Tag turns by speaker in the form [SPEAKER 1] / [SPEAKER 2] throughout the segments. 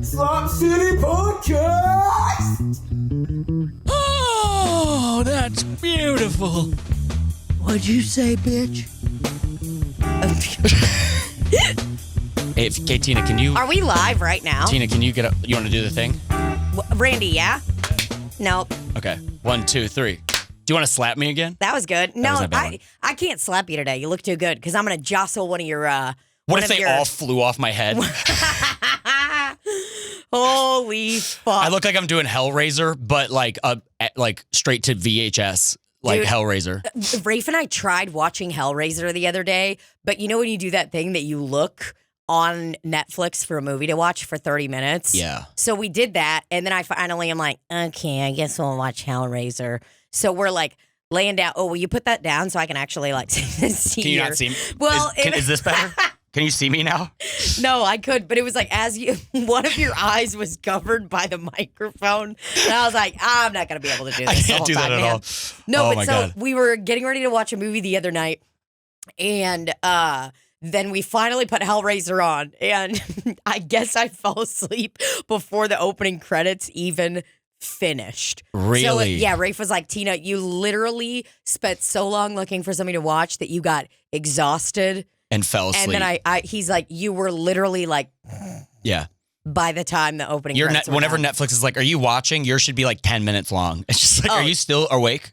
[SPEAKER 1] Slop City Podcast!
[SPEAKER 2] Oh, that's beautiful.
[SPEAKER 3] What'd you say, bitch?
[SPEAKER 2] Hey, Tina, can you...
[SPEAKER 4] Are we live right now?
[SPEAKER 2] Tina, can you get up? You want to do the thing?
[SPEAKER 4] Randy, yeah? Nope.
[SPEAKER 2] Okay. 1, 2, 3. Do you want to slap me again?
[SPEAKER 4] That was good. No,
[SPEAKER 2] wasn't a bad one.
[SPEAKER 4] I can't slap you today. You look too good because I'm going to jostle one of your...
[SPEAKER 2] What if they all flew off my head?
[SPEAKER 4] Holy fuck.
[SPEAKER 2] I look like I'm doing Hellraiser, but like straight to VHS, like
[SPEAKER 4] Dude,
[SPEAKER 2] Hellraiser.
[SPEAKER 4] Rafe and I tried watching Hellraiser the other day, but you know when you do that thing that you look on Netflix for a movie to watch for 30 minutes?
[SPEAKER 2] Yeah.
[SPEAKER 4] So we did that, and then I finally am like, okay, I guess we'll watch Hellraiser. So we're like laying down. Oh, will you put that down so I can actually like see
[SPEAKER 2] Can you not see me?
[SPEAKER 4] Well,
[SPEAKER 2] is this better? Can you see me now?
[SPEAKER 4] No, I could, but it was like as you, one of your eyes was covered by the microphone, and I was like, I'm not gonna be able to do this.
[SPEAKER 2] I
[SPEAKER 4] the
[SPEAKER 2] can't
[SPEAKER 4] whole
[SPEAKER 2] do that
[SPEAKER 4] time,
[SPEAKER 2] at
[SPEAKER 4] man.
[SPEAKER 2] all.
[SPEAKER 4] No,
[SPEAKER 2] Oh
[SPEAKER 4] but
[SPEAKER 2] my
[SPEAKER 4] so
[SPEAKER 2] God.
[SPEAKER 4] we were getting ready to watch a movie the other night, and then we finally put Hellraiser on, and I guess I fell asleep before the opening credits even finished.
[SPEAKER 2] Really?
[SPEAKER 4] So, yeah, Rafe was like, Tina, you literally spent so long looking for something to watch that you got exhausted.
[SPEAKER 2] And fell asleep.
[SPEAKER 4] And then he's like, you were literally like,
[SPEAKER 2] yeah.
[SPEAKER 4] by the time the opening credits were
[SPEAKER 2] whenever
[SPEAKER 4] done.
[SPEAKER 2] Netflix is like, are you watching? Yours should be like 10 minutes long. It's just like,
[SPEAKER 4] Oh.
[SPEAKER 2] are you still awake?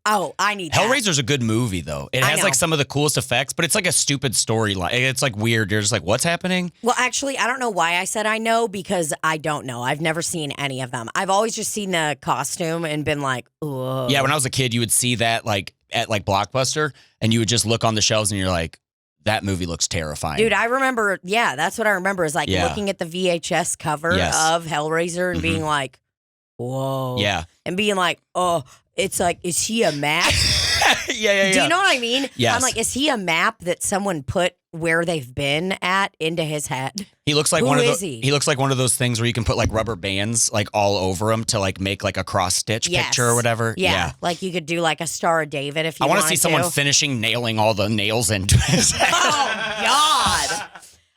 [SPEAKER 4] Oh, I need that.
[SPEAKER 2] Hellraiser's a good movie, though. It
[SPEAKER 4] I
[SPEAKER 2] has
[SPEAKER 4] know.
[SPEAKER 2] like some of the coolest effects, but it's like a stupid storyline. It's like weird. You're just like, what's happening?
[SPEAKER 4] Well, actually, I don't know why I said I know because I don't know. I've never seen any of them. I've always just seen the costume and been like, ugh.
[SPEAKER 2] Yeah, when I was a kid, you would see that like at like Blockbuster, and you would just look on the shelves and you're like, that movie looks terrifying.
[SPEAKER 4] Dude, I remember, yeah, that's what I remember is like
[SPEAKER 2] Yeah.
[SPEAKER 4] looking at the VHS cover
[SPEAKER 2] Yes.
[SPEAKER 4] of Hellraiser and being like, whoa.
[SPEAKER 2] Yeah.
[SPEAKER 4] And being like, oh, it's like, is he a map?
[SPEAKER 2] yeah.
[SPEAKER 4] Do you know what I mean?
[SPEAKER 2] Yes.
[SPEAKER 4] I'm like, is he a map that someone put where they've been at into his head?
[SPEAKER 2] He looks like
[SPEAKER 4] Who
[SPEAKER 2] one of
[SPEAKER 4] is
[SPEAKER 2] those.
[SPEAKER 4] he?
[SPEAKER 2] Looks like one of those things where you can put like rubber bands like all over him to like make like a cross stitch
[SPEAKER 4] Yes.
[SPEAKER 2] picture or whatever.
[SPEAKER 4] Yeah. Like you could do like a Star of David if you
[SPEAKER 2] I want
[SPEAKER 4] wanted
[SPEAKER 2] to see someone
[SPEAKER 4] to.
[SPEAKER 2] finishing nailing all the nails into his head.
[SPEAKER 4] Oh, God.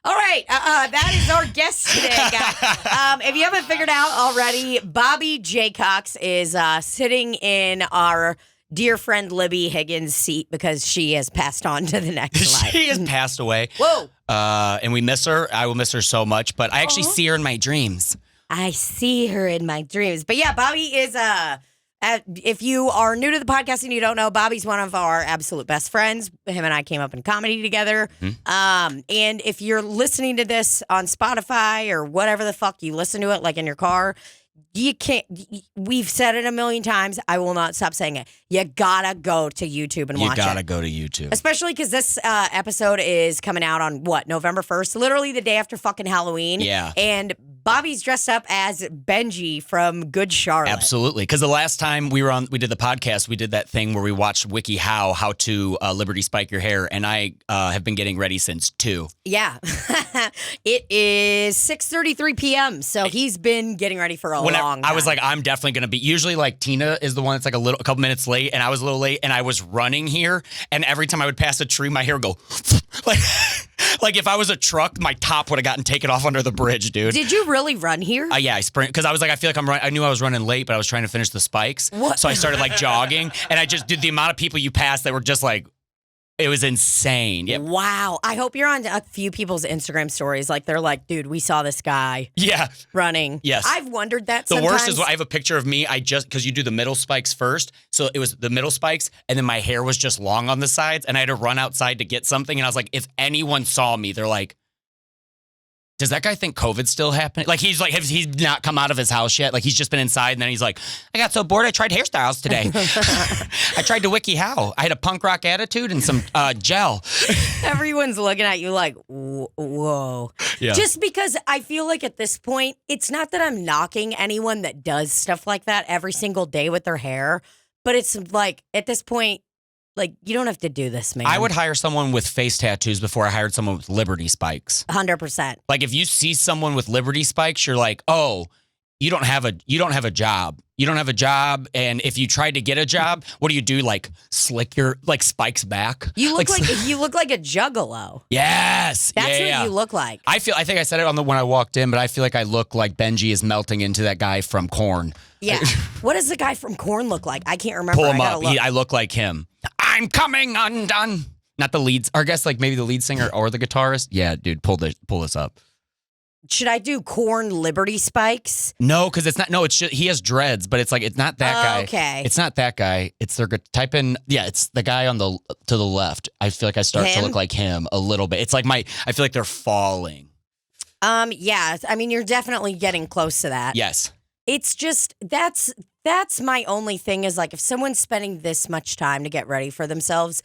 [SPEAKER 4] All right. That is our guest today, guys. If you haven't figured out already, Bobby Jaycox is sitting in our dear friend Libbie Higgins' seat because she has passed on to the next life.
[SPEAKER 2] She has passed away.
[SPEAKER 4] Whoa.
[SPEAKER 2] And we miss her. I will miss her so much, but I actually see her in my dreams.
[SPEAKER 4] I see her in my dreams. But yeah, Bobby is if you are new to the podcast and you don't know, Bobby's one of our absolute best friends. Him and I came up in comedy together. And if you're listening to this on Spotify or whatever the fuck you listen to it, like in your car, you can't. We've said it a million times. I will not stop saying it. You gotta go to YouTube and watch it.
[SPEAKER 2] You gotta go to YouTube.
[SPEAKER 4] Especially because this episode is coming out on November 1st, literally the day after fucking Halloween.
[SPEAKER 2] Yeah.
[SPEAKER 4] And Bobby's dressed up as Benji from Good Charlotte.
[SPEAKER 2] Absolutely. Because the last time we did the podcast, we did that thing where we watched how to Liberty spike your hair. And I have been getting ready since 2.
[SPEAKER 4] Yeah. It is 6:33 p.m. So he's been getting ready for a long time.
[SPEAKER 2] I was like, I'm definitely going to be, usually like Tina is the one that's like a couple minutes late, and I was a little late, and I was running here, and every time I would pass a tree, my hair would go, like if I was a truck, my top would have gotten taken off under the bridge, dude.
[SPEAKER 4] Did you really run here?
[SPEAKER 2] Yeah, I sprint, because I was like, I feel like I knew I was running late, but I was trying to finish the spikes.
[SPEAKER 4] What?
[SPEAKER 2] So I started like jogging, and I just did the amount of people you passed that were just like, it was insane. Yeah.
[SPEAKER 4] Wow. I hope you're on a few people's Instagram stories. Like, they're like, dude, we saw this guy
[SPEAKER 2] Yeah.
[SPEAKER 4] running.
[SPEAKER 2] Yes.
[SPEAKER 4] I've wondered that
[SPEAKER 2] The
[SPEAKER 4] sometimes.
[SPEAKER 2] worst is I have a picture of me. Because you do the middle spikes first. So it was the middle spikes, and then my hair was just long on the sides, and I had to run outside to get something. And I was like, if anyone saw me, they're like, does that guy think COVID's still happening? Like, he's not come out of his house yet. Like, he's just been inside, and then he's like, I got so bored, I tried hairstyles today. I tried to wiki how. I had a punk rock attitude and some gel.
[SPEAKER 4] Everyone's looking at you like, whoa.
[SPEAKER 2] Yeah.
[SPEAKER 4] Just because I feel like at this point, it's not that I'm knocking anyone that does stuff like that every single day with their hair, but it's like, at this point, like, you don't have to do this, man.
[SPEAKER 2] I would hire someone with face tattoos before I hired someone with Liberty spikes.
[SPEAKER 4] 100%.
[SPEAKER 2] Like, if you see someone with Liberty spikes, you're like, oh, you don't have a job. You don't have a job, and if you tried to get a job, what do? Like slick your spikes back?
[SPEAKER 4] You look like you look like a juggalo.
[SPEAKER 2] Yes,
[SPEAKER 4] That's what you look like.
[SPEAKER 2] I think I said it when I walked in, but I feel like I look like Benji is melting into that guy from Korn.
[SPEAKER 4] Yeah. What does the guy from Korn look like? I can't remember.
[SPEAKER 2] Pull him up. I look like him. I'm coming undone. Not the leads, or I guess like maybe the lead singer or the guitarist. Yeah, dude, pull this up.
[SPEAKER 4] Should I do Korn Liberty Spikes?
[SPEAKER 2] No, because it's not. No, it's just he has dreads, but it's like it's not that guy.
[SPEAKER 4] Okay,
[SPEAKER 2] it's not that guy. It's their type in. Yeah, it's the guy on to the left. I feel like I start to look like him a little bit. It's like I feel like they're falling.
[SPEAKER 4] Yeah. I mean, you're definitely getting close to that.
[SPEAKER 2] Yes.
[SPEAKER 4] It's just that's my only thing is like if someone's spending this much time to get ready for themselves.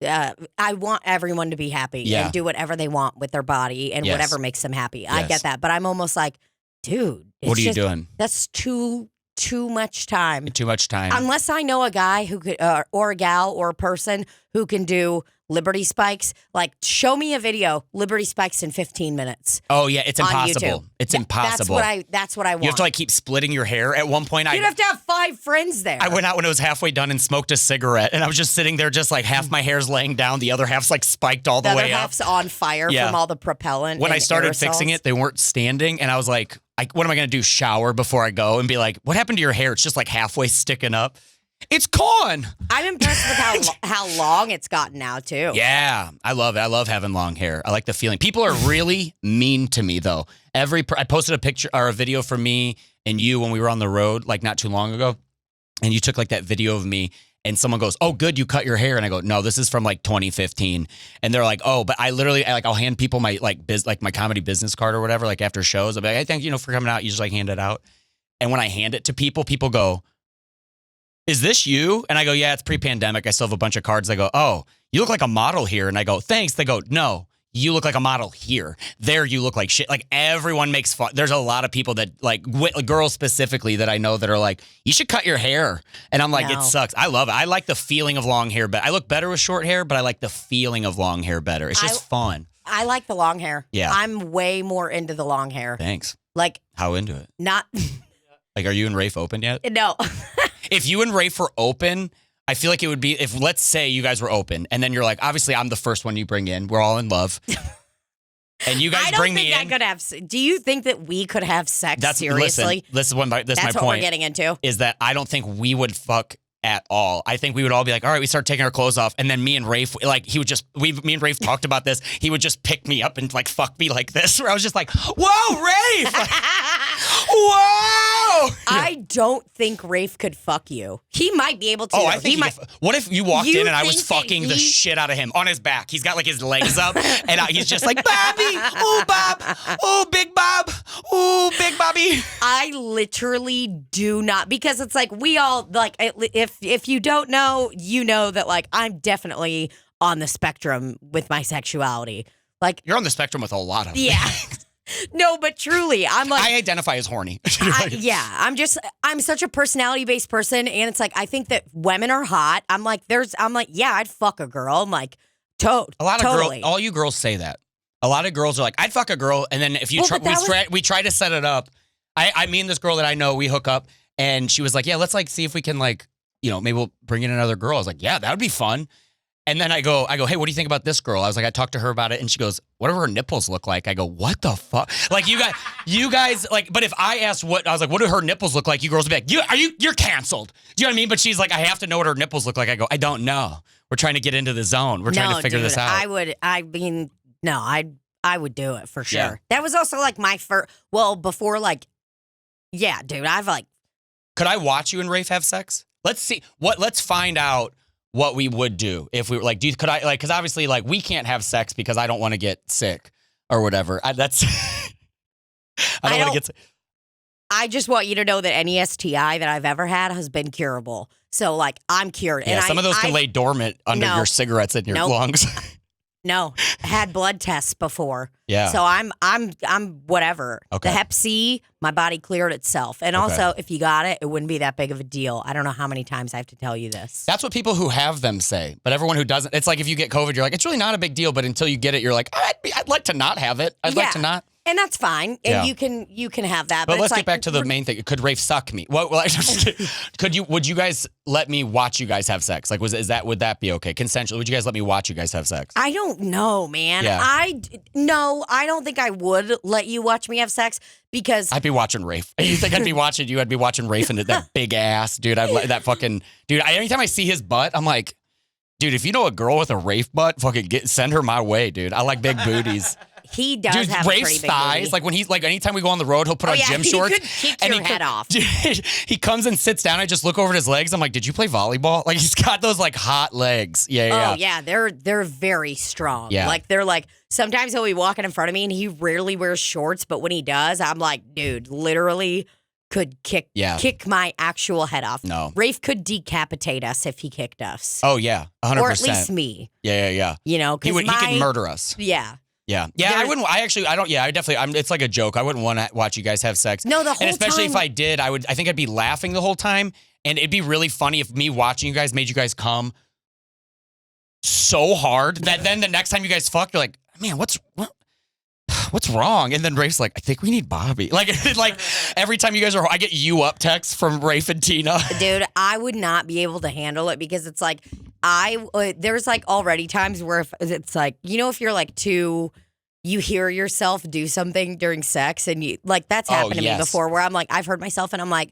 [SPEAKER 4] I want everyone to be happy and do whatever they want with their body and whatever makes them happy. Yes. I get that, but I'm almost like, dude,
[SPEAKER 2] what are you doing?
[SPEAKER 4] That's too much time.
[SPEAKER 2] Too much time.
[SPEAKER 4] Unless I know a guy who could, or a gal or a person who can do Liberty Spikes. Like, show me a video, Liberty Spikes in 15 minutes.
[SPEAKER 2] Oh yeah, it's impossible. It's impossible.
[SPEAKER 4] That's what I want.
[SPEAKER 2] You have to like keep splitting your hair. At one point,
[SPEAKER 4] you'd have to have 5 friends there.
[SPEAKER 2] I went out when it was halfway done and smoked a cigarette, and I was just sitting there, just like half my hair's laying down, the other half's like spiked all the way up.
[SPEAKER 4] The other half's on fire from all the propellant.
[SPEAKER 2] When I started
[SPEAKER 4] aerosols.
[SPEAKER 2] fixing it, they weren't standing, and I was like, what am I going to do? Shower before I go and be like, what happened to your hair? It's just like halfway sticking up. It's gone.
[SPEAKER 4] I'm impressed with how long it's gotten now, too.
[SPEAKER 2] Yeah, I love it. I love having long hair. I like the feeling. People are really mean to me, though. I posted a picture or a video for me and you when we were on the road, like not too long ago, and you took like that video of me, and someone goes, "Oh, good, you cut your hair," and I go, "No, this is from like 2015," and they're like, "Oh," but I literally I'll hand people my my comedy business card or whatever, like after shows. I'll be like, "Hey, thank you, for coming out." You just like hand it out, and when I hand it to people, people go, "Is this you?" And I go, "Yeah, it's pre-pandemic. I still have a bunch of cards." They go, "Oh, you look like a model here." And I go, "Thanks." They go, "No, you look like a model here. There, you look like shit." Like everyone makes fun. There's a lot of people that like girls specifically that I know that are like, "You should cut your hair." And I'm like, It sucks. I love it. I like the feeling of long hair, but I look better with short hair, but I like the feeling of long hair better. It's just fun.
[SPEAKER 4] I like the long hair.
[SPEAKER 2] Yeah.
[SPEAKER 4] I'm way more into the long hair.
[SPEAKER 2] Thanks.
[SPEAKER 4] Like,
[SPEAKER 2] how into it?
[SPEAKER 4] Not.
[SPEAKER 2] Like, are you and Rafe open yet?
[SPEAKER 4] No.
[SPEAKER 2] If you and Rafe were open, I feel like it would be, if let's say you guys were open and then you're like, obviously I'm the first one you bring in. We're all in love. And you guys bring me in.
[SPEAKER 4] I don't think I could have, do you think that we could have sex seriously?
[SPEAKER 2] That's my point.
[SPEAKER 4] That's what we're getting into.
[SPEAKER 2] Is that I don't think we would fuck at all. I think we would all be like, all right, we start taking our clothes off. And then me and Rafe, like he would just, me and Rafe talked about this. He would just pick me up and like fuck me like this. Where I was just like, whoa, Rafe. Like, whoa.
[SPEAKER 4] I don't think Rafe could fuck you. He might be able to.
[SPEAKER 2] Oh, I think he might. What if you walked in and I was fucking the shit out of him on his back? He's got like his legs up and he's just like, Bobby, oh, Bob, oh, Big Bob, oh, Big Bobby.
[SPEAKER 4] I literally do not, because it's like we all, like, if you don't know, you know that like I'm definitely on the spectrum with my sexuality. Like,
[SPEAKER 2] you're on the spectrum with a lot of
[SPEAKER 4] things. No, but truly, I'm like,
[SPEAKER 2] I identify as horny.
[SPEAKER 4] I'm such a personality-based person, and it's like I think that women are hot. I'm like, yeah, I'd fuck a girl. I'm like,
[SPEAKER 2] a lot of girls, all you girls say that. A lot of girls are like, I'd fuck a girl, and then if you we try to set it up. I mean, this girl that I know, we hook up, and she was like, yeah, let's like see if we can like, maybe we'll bring in another girl. I was like, yeah, that would be fun. And then I go, hey, what do you think about this girl? I was like, I talked to her about it, and she goes, what do her nipples look like? I go, what the fuck? Like you guys, like, but if I asked I was like, what do her nipples look like? You girls would be like, you're canceled. Do you know what I mean? But she's like, I have to know what her nipples look like. I go, I don't know. We're trying to get into the zone. We're trying to figure this out.
[SPEAKER 4] I would do it for sure. Yeah. That was also like my first, before like, yeah, dude, I've like.
[SPEAKER 2] Could I watch you and Rafe have sex? Let's find out what we would do if we were like, could I like, because obviously like we can't have sex because I don't want to get sick or whatever. I don't want to get sick.
[SPEAKER 4] I just want you to know that any STI that I've ever had has been curable. So like I'm cured.
[SPEAKER 2] Yeah, and some of those can lay dormant under your cigarettes in your lungs.
[SPEAKER 4] No, had blood tests before.
[SPEAKER 2] Yeah.
[SPEAKER 4] So I'm whatever.
[SPEAKER 2] Okay.
[SPEAKER 4] The Hep C, my body cleared itself. And also, if you got it, it wouldn't be that big of a deal. I don't know how many times I have to tell you this.
[SPEAKER 2] That's what people who have them say. But everyone who doesn't, it's like if you get COVID, you're like, it's really not a big deal. But until you get it, you're like, I'd like to not have it. I'd like to not.
[SPEAKER 4] And that's fine. And you can have that.
[SPEAKER 2] But
[SPEAKER 4] But
[SPEAKER 2] let's
[SPEAKER 4] it's
[SPEAKER 2] get back to the main thing. Could Rafe suck me? Well, I'm just kidding. Would you guys let me watch you guys have sex? Like, would that be okay? Consensual? Would you guys let me watch you guys have sex?
[SPEAKER 4] I don't know, man.
[SPEAKER 2] Yeah.
[SPEAKER 4] I don't think I would let you watch me have sex because
[SPEAKER 2] I'd be watching Rafe. You think I'd be watching you? I'd be watching Rafe and that big ass, dude. Anytime I see his butt, I'm like, dude, if you know a girl with a Rafe butt, fucking send her my way, dude. I like big booties.
[SPEAKER 4] he does
[SPEAKER 2] Dude,
[SPEAKER 4] have a
[SPEAKER 2] Rafe's
[SPEAKER 4] pretty big
[SPEAKER 2] thighs,
[SPEAKER 4] booty.
[SPEAKER 2] like when he's like anytime we go on the road, he'll put on gym shorts.
[SPEAKER 4] He could kick your head off.
[SPEAKER 2] Dude, he comes and sits down. I just look over at his legs. I'm like, did you play volleyball? Like he's got those like hot legs. Yeah.
[SPEAKER 4] Oh yeah, they're very strong.
[SPEAKER 2] Yeah.
[SPEAKER 4] Like they're like sometimes he'll be walking in front of me and he rarely wears shorts, but when he does, I'm like, dude, literally could kick my actual head off.
[SPEAKER 2] No.
[SPEAKER 4] Rafe could decapitate us if he kicked us.
[SPEAKER 2] Oh yeah, 100%.
[SPEAKER 4] Or at least me.
[SPEAKER 2] Yeah.
[SPEAKER 4] You know,
[SPEAKER 2] He could murder us.
[SPEAKER 4] Yeah.
[SPEAKER 2] Yeah. I wouldn't. I don't. Yeah, I definitely. It's like a joke. I wouldn't want to watch you guys have sex.
[SPEAKER 4] No, the whole
[SPEAKER 2] and especially
[SPEAKER 4] time.
[SPEAKER 2] if I did, I think I'd be laughing the whole time, and it'd be really funny if me watching you guys made you guys come so hard that then the next time you guys fuck, you're like, man, what's wrong? And then Rafe's like, I think we need Bobby. Like every time you guys I get you up texts from Rafe and Tina.
[SPEAKER 4] Dude, I would not be able to handle it because it's like there's like already times where if it's like, you know, if you're like you hear yourself do something during sex and you like that's happened to me before where I'm like, I've heard myself and I'm like,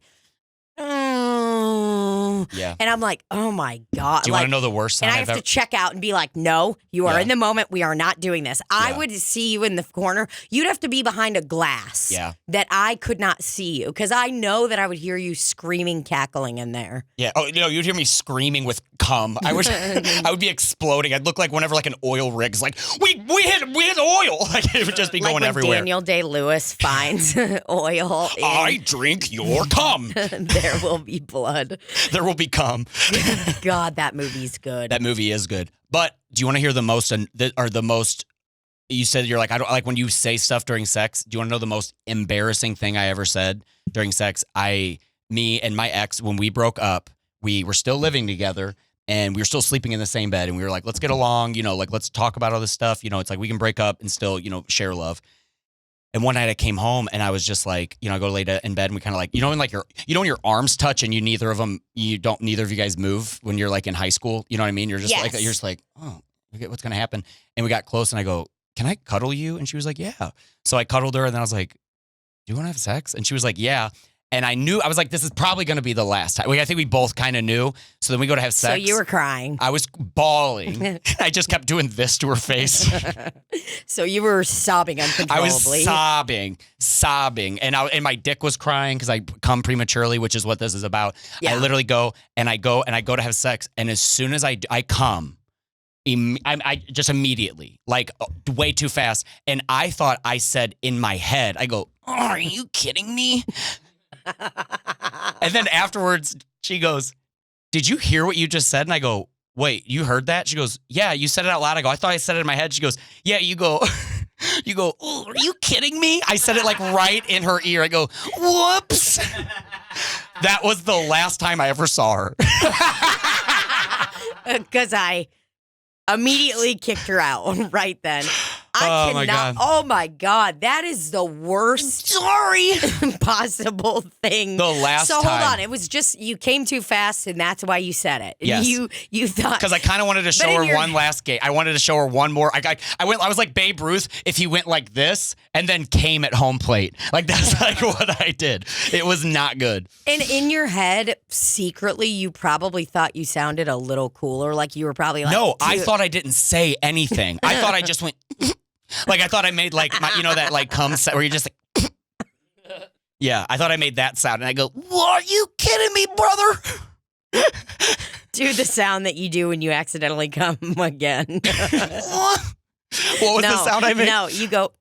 [SPEAKER 2] yeah.
[SPEAKER 4] And I'm like, oh my God.
[SPEAKER 2] Do you want to know the worst sign
[SPEAKER 4] And I have to check out and be like, no, you are in the moment. We are not doing this. I would see you in the corner. You'd have to be behind a glass that I could not see you because I know that I would hear you screaming, cackling in there.
[SPEAKER 2] Yeah. Oh, no, you'd hear me screaming with cum. I would be exploding. I'd look like whenever like an oil rig's like, we hit oil. Like it would just be
[SPEAKER 4] like
[SPEAKER 2] going
[SPEAKER 4] when
[SPEAKER 2] everywhere.
[SPEAKER 4] Daniel Day-Lewis finds oil.
[SPEAKER 2] I drink your cum.
[SPEAKER 4] There will be blood.
[SPEAKER 2] There will be cum.
[SPEAKER 4] God, that movie's good.
[SPEAKER 2] That movie is good. But do you want to hear the most? You said you're like, I don't like when you say stuff during sex. Do you want to know the most embarrassing thing I ever said during sex? Me and my ex, when we broke up, we were still living together and we were still sleeping in the same bed. And we were like, let's get along, like let's talk about all this stuff. It's like we can break up and still, share love. And one night I came home and I was just like, I go lay in bed and we kind of like, when like when your arms touch and neither of you guys move when you're like in high school. You know what I mean? You're just like, you're just like, oh, okay, what's going to happen? And we got close and I go, can I cuddle you? And she was like, yeah. So I cuddled her and then I was like, do you want to have sex? And she was like, yeah. And I was like, this is probably going to be the last time. I think we both kind of knew. So then we go to have sex.
[SPEAKER 4] So you were crying.
[SPEAKER 2] I was bawling. I just kept doing this to her face.
[SPEAKER 4] So you were sobbing uncontrollably.
[SPEAKER 2] I was sobbing. And my dick was crying because I come prematurely, which is what this is about. Yeah. I literally go to have sex. And as soon as I come, I just immediately, like way too fast. And I thought I said in my head, I go, oh, are you kidding me? And then afterwards, she goes, did you hear what you just said? And I go, wait, you heard that? She goes, yeah, you said it out loud. I go, I thought I said it in my head. She goes, yeah, you go, oh, are you kidding me? I said it like right in her ear. I go, whoops. That was the last time I ever saw her.
[SPEAKER 4] Because I immediately kicked her out right then. I cannot.
[SPEAKER 2] My God.
[SPEAKER 4] Oh my God. That is the worst possible thing.
[SPEAKER 2] The last time.
[SPEAKER 4] So hold on. It was just you came too fast and that's why you said it.
[SPEAKER 2] Yes.
[SPEAKER 4] You thought.
[SPEAKER 2] Because I kind of wanted to show her one last game. I wanted to show her one more. I was like Babe Ruth if he went like this and then came at home plate. Like that's like what I did. It was not good.
[SPEAKER 4] And in your head, secretly, you probably thought you sounded a little cooler. Like you were probably like.
[SPEAKER 2] No, I thought I didn't say anything. I thought I just went. Like I thought I made like that like cum sound where you just like. Yeah, I thought I made that sound, and I go, "Are you kidding me, brother?"
[SPEAKER 4] Do the sound that you do when you accidentally come again.
[SPEAKER 2] What was the sound I made?
[SPEAKER 4] No, you go.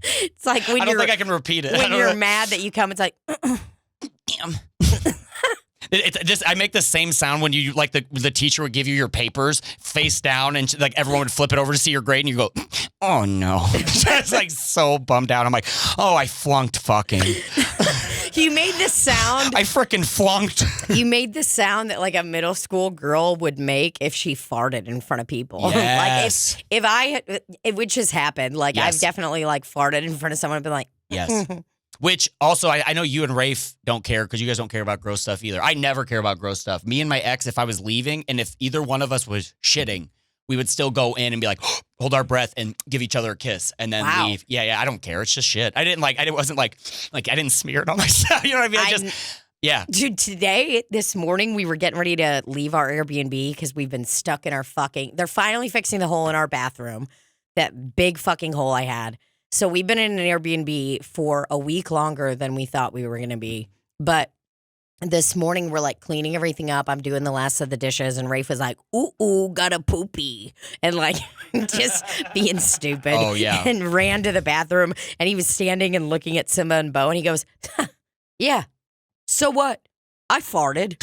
[SPEAKER 4] It's like when
[SPEAKER 2] I don't think I can repeat it.
[SPEAKER 4] When you're mad that you come, it's like.
[SPEAKER 2] Damn. I make the same sound when you like the teacher would give you your papers face down and like everyone would flip it over to see your grade and you go, oh no. It's like so bummed out. I'm like, oh, I flunked fucking.
[SPEAKER 4] You made this sound.
[SPEAKER 2] I freaking flunked.
[SPEAKER 4] You made the sound that like a middle school girl would make if she farted in front of people.
[SPEAKER 2] Yes.
[SPEAKER 4] Like which has happened. Like
[SPEAKER 2] Yes.
[SPEAKER 4] I've definitely like farted in front of someone and been like,
[SPEAKER 2] Yes. Which also, I know you and Rafe don't care because you guys don't care about gross stuff either. I never care about gross stuff. Me and my ex, if I was leaving and if either one of us was shitting, we would still go in and be like, hold our breath and give each other a kiss and then leave. Yeah, I don't care. It's just shit. I didn't smear it on myself. You know what I mean? Yeah.
[SPEAKER 4] Dude, this morning, we were getting ready to leave our Airbnb because we've been stuck in our they're finally fixing the hole in our bathroom, that big fucking hole I had. So we've been in an Airbnb for a week longer than we thought we were going to be. But this morning, we're like cleaning everything up. I'm doing the last of the dishes. And Rafe was like, ooh, got a poopy. And like just being stupid.
[SPEAKER 2] Oh, yeah.
[SPEAKER 4] And ran to the bathroom. And he was standing and looking at Simba and Bo. And he goes, yeah, so what? I farted.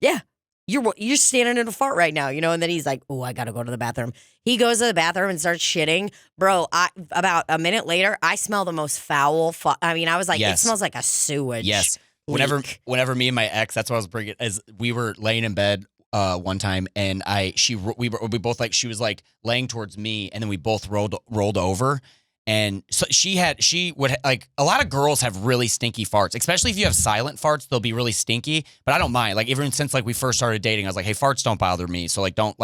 [SPEAKER 4] Yeah. You're standing in a fart right now, you know? And then he's like, oh, I got to go to the bathroom. He goes to the bathroom and starts shitting. Bro, about a minute later, I smell the most foul. I was like,
[SPEAKER 2] Yes.
[SPEAKER 4] It smells like a sewage.
[SPEAKER 2] Yes.
[SPEAKER 4] leak.
[SPEAKER 2] Whenever me and my ex, that's what I was bringing, as we were laying in bed one time and she was like laying towards me and then we both rolled over. And so she would like, a lot of girls have really stinky farts, especially if you have silent farts, they'll be really stinky, but I don't mind. Like even since like we first started dating, I was like, hey, farts don't bother me. So like, don't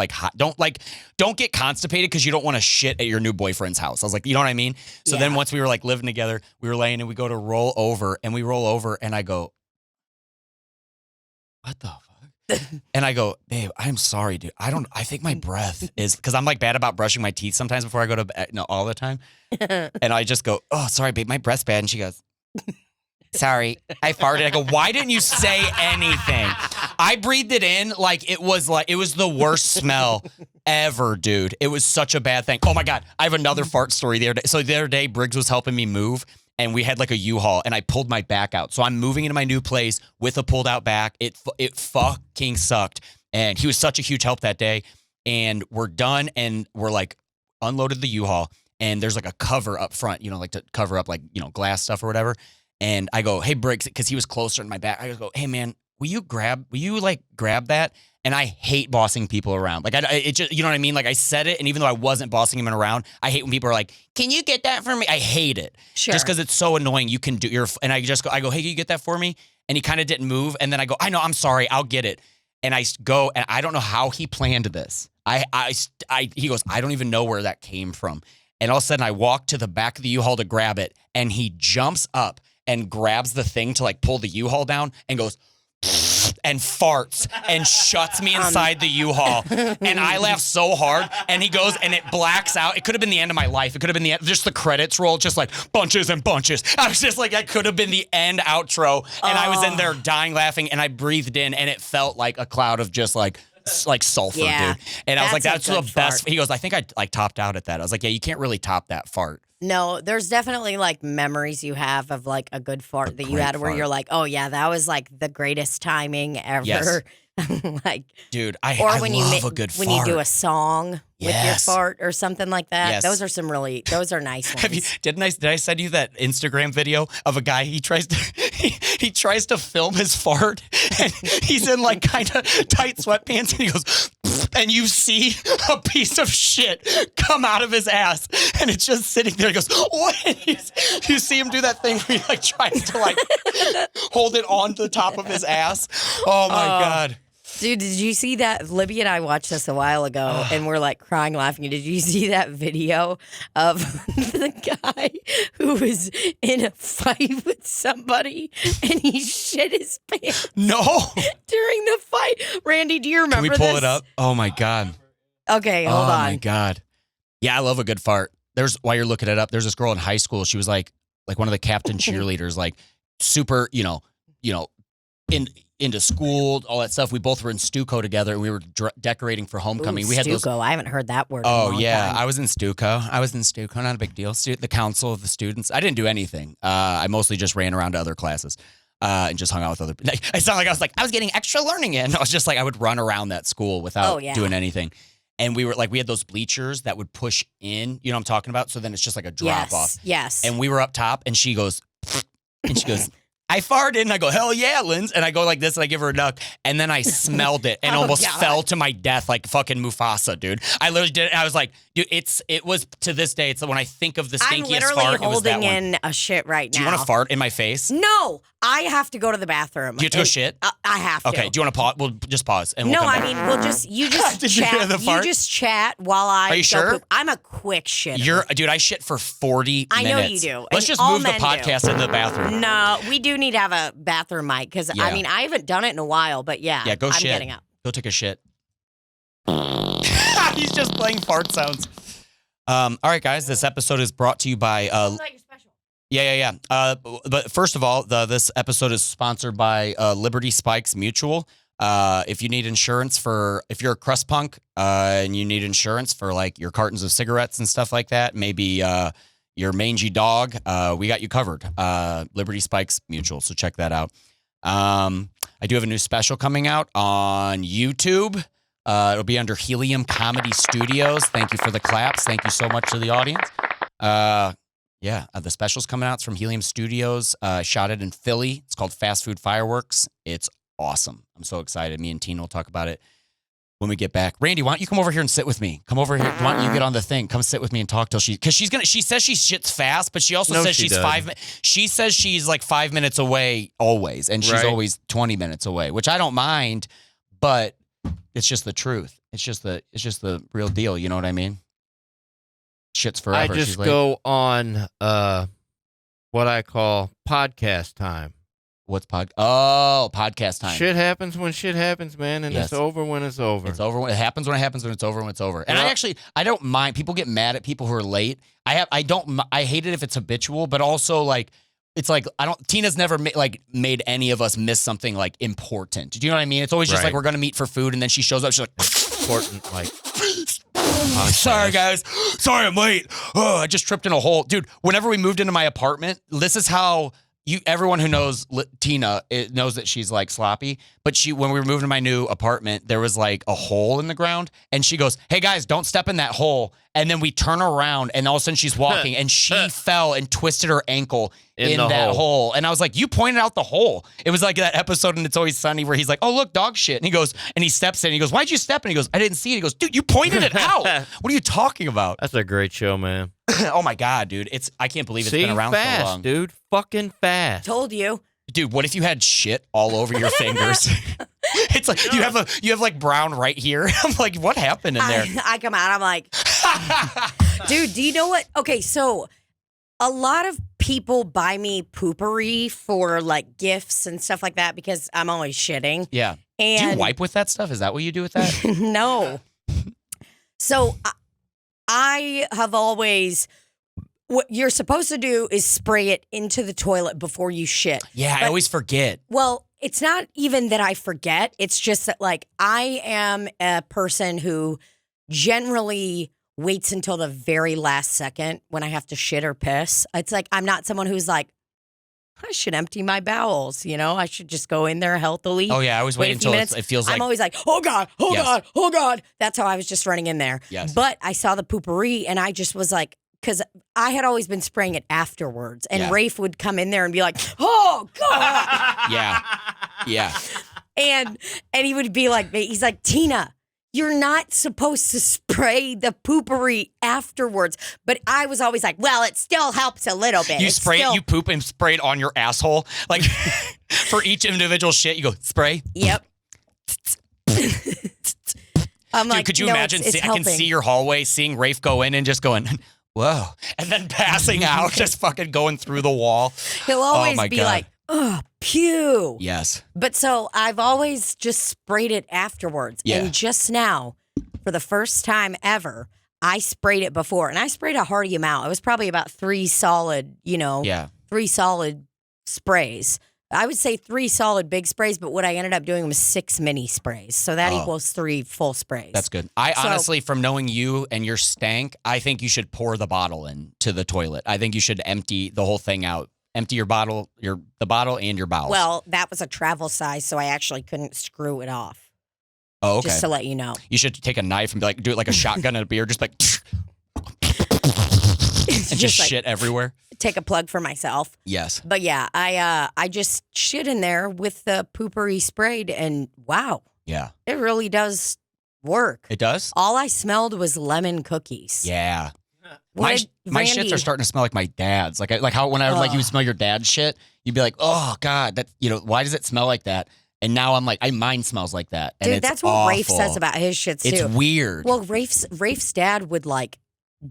[SPEAKER 2] get constipated because you don't want to shit at your new boyfriend's house. I was like, you know what I mean? So then once we were like living together, we were laying and we go to roll over and I go, what the fuck? And I go, babe, I'm sorry, dude. I think my breath is, because I'm like bad about brushing my teeth sometimes before I go to bed, no, all the time. And I just go, oh, sorry, babe, my breath's bad. And she goes, sorry, I farted. I go, why didn't you say anything? I breathed it in like it was the worst smell ever, dude. It was such a bad thing. Oh my God. I have another fart story the other day. So the other day, Briggs was helping me move. And we had like a U-Haul and I pulled my back out. So I'm moving into my new place with a pulled out back. It fucking sucked. And he was such a huge help that day. And we're done and we're like unloaded the U-Haul and there's like a cover up front, you know, like to cover up like, you know, glass stuff or whatever. And I go, hey, Briggs, because he was closer in my back. I go, hey man, will you grab that? And I hate bossing people around. Like, it just, you know what I mean? Like, I said it, and even though I wasn't bossing him around, I hate when people are like, can you get that for me? I hate it.
[SPEAKER 4] Sure.
[SPEAKER 2] Just because it's so annoying. You can do and I go, hey, can you get that for me? And he kind of didn't move. And then I go, I know, I'm sorry, I'll get it. And I go, and I don't know how he planned this. He goes, I don't even know where that came from. And all of a sudden, I walk to the back of the U-Haul to grab it, and he jumps up and grabs the thing to like pull the U-Haul down and goes, and farts and shuts me inside the U-Haul. And I laugh so hard. And he goes and it blacks out. It could have been the end of my life. It could have been just the credits roll, just like bunches and bunches. I was just like, that could have been the end outro. And I was in there dying laughing and I breathed in and it felt like a cloud of just like sulfur, dude. And I was like, that's the best. Fart. He goes, I think I like topped out at that. I was like, yeah, you can't really top that fart.
[SPEAKER 4] No, there's definitely like memories you have of like a good fart that you had where you're like, oh yeah, that was like the greatest timing ever. Yes. Like,
[SPEAKER 2] dude, I love a good fart.
[SPEAKER 4] When you do a song with your fart or something like that. Yes. Those are nice ones.
[SPEAKER 2] Did I send you that Instagram video of a guy, he tries to film his fart and he's in like kind of tight sweatpants and he goes, and you see a piece of shit come out of his ass and it's just sitting there. He goes, what? You see him do that thing where he like tries to like hold it on the top of his ass. Oh my God.
[SPEAKER 4] Dude, did you see that? Libbie and I watched this a while ago, and we're like crying, laughing. Did you see that video of the guy who was in a fight with somebody and he shit his pants?
[SPEAKER 2] No.
[SPEAKER 4] During the fight. Randy, do you remember this?
[SPEAKER 2] Can we pull it up? Oh my God.
[SPEAKER 4] Okay, hold on.
[SPEAKER 2] Oh my God. Yeah, I love a good fart. While you're looking it up, there's this girl in high school. She was like one of the captain cheerleaders, like super, into school, all that stuff. We both were in Stuco together, and we were decorating for homecoming.
[SPEAKER 4] Ooh,
[SPEAKER 2] we had
[SPEAKER 4] Stuco.
[SPEAKER 2] those.
[SPEAKER 4] I haven't heard that word.
[SPEAKER 2] Oh
[SPEAKER 4] in a long
[SPEAKER 2] yeah,
[SPEAKER 4] time.
[SPEAKER 2] I was in Stuco. Not a big deal. The council of the students. I didn't do anything. I mostly just ran around to other classes and just hung out with other. It's not like I was getting extra learning in. I was just like I would run around that school without doing anything. And we had those bleachers that would push in. You know what I'm talking about? So then it's just like a drop off.
[SPEAKER 4] Yes.
[SPEAKER 2] And we were up top, and she goes, I farted and I go, hell yeah, Linz. And I go like this and I give her a duck. And then I smelled it and almost fell to my death like fucking Mufasa, dude. I literally did it. And I was like, dude, it was to this day. It's when I think of the stinkiest
[SPEAKER 4] I'm literally
[SPEAKER 2] fart.
[SPEAKER 4] holding in a shit right now.
[SPEAKER 2] Do you want to fart in my face?
[SPEAKER 4] No, I have to go to the bathroom.
[SPEAKER 2] Do you have to go shit?
[SPEAKER 4] I have to.
[SPEAKER 2] Okay, do you want to pause? We'll just pause and we'll
[SPEAKER 4] No,
[SPEAKER 2] come
[SPEAKER 4] I
[SPEAKER 2] back.
[SPEAKER 4] mean, you just
[SPEAKER 2] Did you
[SPEAKER 4] chat.
[SPEAKER 2] hear the fart?
[SPEAKER 4] You just chat while I
[SPEAKER 2] Are you
[SPEAKER 4] go
[SPEAKER 2] sure?
[SPEAKER 4] poop. I'm a quick shitter.
[SPEAKER 2] Dude, I shit for 40
[SPEAKER 4] I
[SPEAKER 2] minutes.
[SPEAKER 4] know you do.
[SPEAKER 2] Let's
[SPEAKER 4] And
[SPEAKER 2] just
[SPEAKER 4] all
[SPEAKER 2] move the
[SPEAKER 4] men do.
[SPEAKER 2] podcast into the bathroom.
[SPEAKER 4] No, we do need to have a bathroom mic because
[SPEAKER 2] Yeah.
[SPEAKER 4] I mean I haven't done it in a while, but
[SPEAKER 2] Yeah, go
[SPEAKER 4] I'm
[SPEAKER 2] shit.
[SPEAKER 4] getting up.
[SPEAKER 2] Go take a shit. He's just playing fart sounds. All right, guys, this episode is brought to you by Yeah. But first of all, this episode is sponsored by Liberty Spikes Mutual. If you need insurance if you're a crust punk and you need insurance for like your cartons of cigarettes and stuff like that, maybe your mangy dog, we got you covered. Liberty Spikes Mutual, so check that out. I do have a new special coming out on YouTube. It'll be under Helium Comedy Studios. Thank you for the claps. Thank you so much to the audience. The special's coming out. It's from Helium Studios. Shot it in Philly. It's called Fast Food Fireworks. It's awesome. I'm so excited. Me and Tina will talk about it when we get back. Randy, why don't you come over here and sit with me? Come over here. Why don't you get on the thing? Come sit with me and talk till she says she shits fast, but she also says she's
[SPEAKER 5] doesn't.
[SPEAKER 2] she says she's like 5 minutes away always, and she's
[SPEAKER 5] Right.
[SPEAKER 2] always 20 minutes away, which I don't mind, but it's just the truth. It's just the real deal. You know what I mean? Shit's forever.
[SPEAKER 5] I
[SPEAKER 2] She's
[SPEAKER 5] just
[SPEAKER 2] late.
[SPEAKER 5] go on what I call podcast time.
[SPEAKER 2] What's podcast time.
[SPEAKER 5] Shit happens when shit happens, man, and
[SPEAKER 2] Yes.
[SPEAKER 5] it's over when it's over.
[SPEAKER 2] It's over when it happens when it happens when it's over when it's over. And
[SPEAKER 5] Yeah.
[SPEAKER 2] I don't mind. People get mad at people who are late. I hate it if it's habitual, but also like it's like Tina's never made any of us miss something like important. Do you know what I mean? It's always just
[SPEAKER 5] Right.
[SPEAKER 2] like we're gonna meet for food and then she shows up. She's like,
[SPEAKER 5] Important, like
[SPEAKER 2] sorry guys, sorry I'm late. Oh, I just tripped in a hole, dude. Whenever we moved into my apartment, this is how. Everyone who knows Tina knows that she's like sloppy, but when we were moving to my new apartment, there was like a hole in the ground, and she goes, "Hey guys, don't step in that hole." And then we turn around, and all of a sudden she's walking, and she fell and twisted her ankle in
[SPEAKER 5] the
[SPEAKER 2] that
[SPEAKER 5] hole.
[SPEAKER 2] hole. And I was like, "You pointed out the hole." It was like that episode in It's Always Sunny where he's like, "Oh look, dog shit," and he goes, and he steps in, and he goes, "Why'd you step in?" He goes, "I didn't see it." He goes, "Dude, you pointed it out. What are you talking about?"
[SPEAKER 5] that's a great show, man.
[SPEAKER 2] Oh my god, dude, I can't believe it's
[SPEAKER 5] See,
[SPEAKER 2] been around
[SPEAKER 5] fast,
[SPEAKER 2] so long.
[SPEAKER 5] dude, fucking fast.
[SPEAKER 4] Told you.
[SPEAKER 2] Dude, what if you had shit all over your fingers? It's like you have like brown right here. I'm like, what happened in there?
[SPEAKER 4] I come out. I'm like, dude, do you know what? Okay, so a lot of people buy me poopery for like gifts and stuff like that because I'm always shitting.
[SPEAKER 2] Yeah.
[SPEAKER 4] And
[SPEAKER 2] Do you wipe with that stuff? Is that what you do with that?
[SPEAKER 4] no. So I have always. What you're supposed to do is spray it into the toilet before you shit.
[SPEAKER 2] Yeah, I always forget.
[SPEAKER 4] Well, it's not even that I forget. It's just that, like, I am a person who generally waits until the very last second when I have to shit or piss. It's like I'm not someone who's like, I should empty my bowels. You know, I should just go in there healthily.
[SPEAKER 2] Oh yeah, I always wait
[SPEAKER 4] a few
[SPEAKER 2] until
[SPEAKER 4] minutes.
[SPEAKER 2] it feels like.
[SPEAKER 4] I'm always like, oh God, oh
[SPEAKER 2] Yes.
[SPEAKER 4] God, oh God. That's how I was just running in there.
[SPEAKER 2] Yes.
[SPEAKER 4] But I saw the poopery and I just was like, because I had always been spraying it afterwards. And
[SPEAKER 2] Yeah.
[SPEAKER 4] Rafe would come in there and be like, oh God.
[SPEAKER 2] Yeah.
[SPEAKER 4] And he would be like, he's like, Tina, you're not supposed to spray the poopery afterwards. But I was always like, well, it still helps a little bit.
[SPEAKER 2] You
[SPEAKER 4] It's
[SPEAKER 2] spray
[SPEAKER 4] still-
[SPEAKER 2] it, you poop and spray it on your asshole. Like for each individual shit, you go spray.
[SPEAKER 4] Yep. I'm
[SPEAKER 2] Dude,
[SPEAKER 4] like,
[SPEAKER 2] could you
[SPEAKER 4] no,
[SPEAKER 2] imagine?
[SPEAKER 4] It's
[SPEAKER 2] I can
[SPEAKER 4] helping.
[SPEAKER 2] see your hallway, seeing Rafe go in and just going, whoa, and then passing out, just fucking going through the wall.
[SPEAKER 4] He'll always
[SPEAKER 2] my
[SPEAKER 4] be
[SPEAKER 2] God.
[SPEAKER 4] like, oh, pew.
[SPEAKER 2] Yes.
[SPEAKER 4] But so I've always just sprayed it afterwards.
[SPEAKER 2] Yeah.
[SPEAKER 4] And just now, for the first time ever, I sprayed it before. And I sprayed a hearty amount. It was probably about 3 solid,
[SPEAKER 2] Yeah.
[SPEAKER 4] 3 solid sprays. I would say 3 solid big sprays, but what I ended up doing was 6 mini sprays. So that
[SPEAKER 2] Oh.
[SPEAKER 4] equals 3 full sprays.
[SPEAKER 2] That's good. I
[SPEAKER 4] So-
[SPEAKER 2] honestly, from knowing you and your stank, I think you should pour the bottle into the toilet. I think you should empty the whole thing out. Empty your bottle, the bottle and your bowels.
[SPEAKER 4] Well, that was a travel size, so I actually couldn't screw it off.
[SPEAKER 2] oh, okay.
[SPEAKER 4] Just to let you know.
[SPEAKER 2] You should take a knife and be like, do it like a shotgun and a beer, just like, and just
[SPEAKER 4] Just, like,
[SPEAKER 2] shit everywhere.
[SPEAKER 4] Take a plug for myself.
[SPEAKER 2] Yes.
[SPEAKER 4] But yeah, I just shit in there with the poopery sprayed, and wow,
[SPEAKER 2] Yeah.
[SPEAKER 4] it really does work.
[SPEAKER 2] It does?
[SPEAKER 4] All I smelled was lemon cookies.
[SPEAKER 2] Yeah.
[SPEAKER 4] What
[SPEAKER 2] My
[SPEAKER 4] did
[SPEAKER 2] shits
[SPEAKER 4] Randy-
[SPEAKER 2] are starting to smell like my dad's. Like how when I would like you would smell your dad's shit, you'd be like, oh God, that why does it smell like that? And now I'm like, mine smells like that. And
[SPEAKER 4] Dude,
[SPEAKER 2] it's
[SPEAKER 4] that's what
[SPEAKER 2] awful.
[SPEAKER 4] Rafe says about his shits too.
[SPEAKER 2] It's weird.
[SPEAKER 4] Well, Rafe's dad would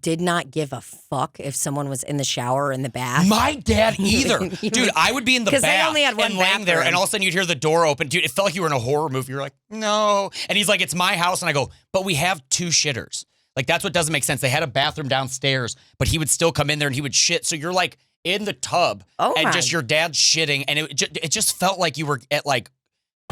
[SPEAKER 4] did not give a fuck if someone was in the shower or in the bath.
[SPEAKER 2] My dad either. Dude, I would be in the
[SPEAKER 4] 'Cause they
[SPEAKER 2] bath
[SPEAKER 4] only had one
[SPEAKER 2] and laying there,
[SPEAKER 4] bathroom.
[SPEAKER 2] and all of a sudden you'd hear the door open. Dude, it felt like you were in a horror movie. You're like, no. And he's like, it's my house. And I go, but we have 2 shitters. Like, that's what doesn't make sense. They had a bathroom downstairs, but he would still come in there and he would shit. So you're like in the tub and just your dad's shitting. And it just felt like you were at like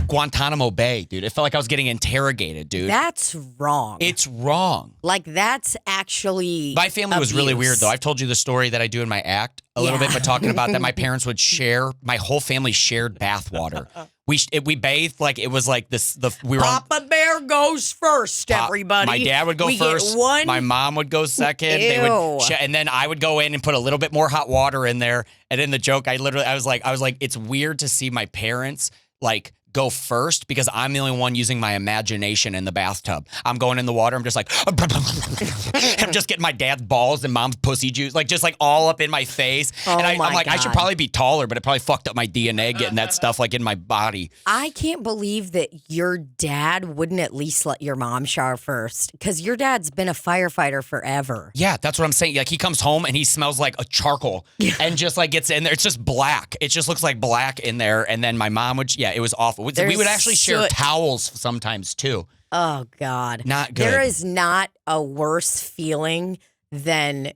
[SPEAKER 2] Guantanamo Bay, dude. It felt like I was getting interrogated, dude.
[SPEAKER 4] That's wrong.
[SPEAKER 2] It's wrong.
[SPEAKER 4] Like, that's actually
[SPEAKER 2] My family was really
[SPEAKER 4] abuse.
[SPEAKER 2] weird, though. I've told you the story that I do in my act a little bit, but talking about that, my parents would share. My whole family shared bath water. We bathed like it was like this. We were on,
[SPEAKER 4] Papa Bear goes first, everybody.
[SPEAKER 2] My dad would go
[SPEAKER 4] we
[SPEAKER 2] first.
[SPEAKER 4] Get one.
[SPEAKER 2] My mom would go second. They would,
[SPEAKER 4] Ew.
[SPEAKER 2] and then I would go in and put a little bit more hot water in there. And in the joke, I was like, it's weird to see my parents like go first because I'm the only one using my imagination in the bathtub. I'm going in the water. I'm just like, I'm just getting my dad's balls and mom's pussy juice, like just like all up in my face.
[SPEAKER 4] Oh
[SPEAKER 2] and I'm like, I should
[SPEAKER 4] God.
[SPEAKER 2] probably be taller, but it probably fucked up my DNA getting that stuff like in my body.
[SPEAKER 4] I can't believe that your dad wouldn't at least let your mom shower first, because your dad's been a firefighter forever.
[SPEAKER 2] Yeah, that's what I'm saying. Like he comes home and he smells like a charcoal and just like gets in there. It's just black. It just looks like black in there. And then my mom would, it was awful. We
[SPEAKER 4] There's
[SPEAKER 2] would actually share
[SPEAKER 4] soot.
[SPEAKER 2] towels sometimes too.
[SPEAKER 4] Oh God.
[SPEAKER 2] Not good.
[SPEAKER 4] There is not a worse feeling than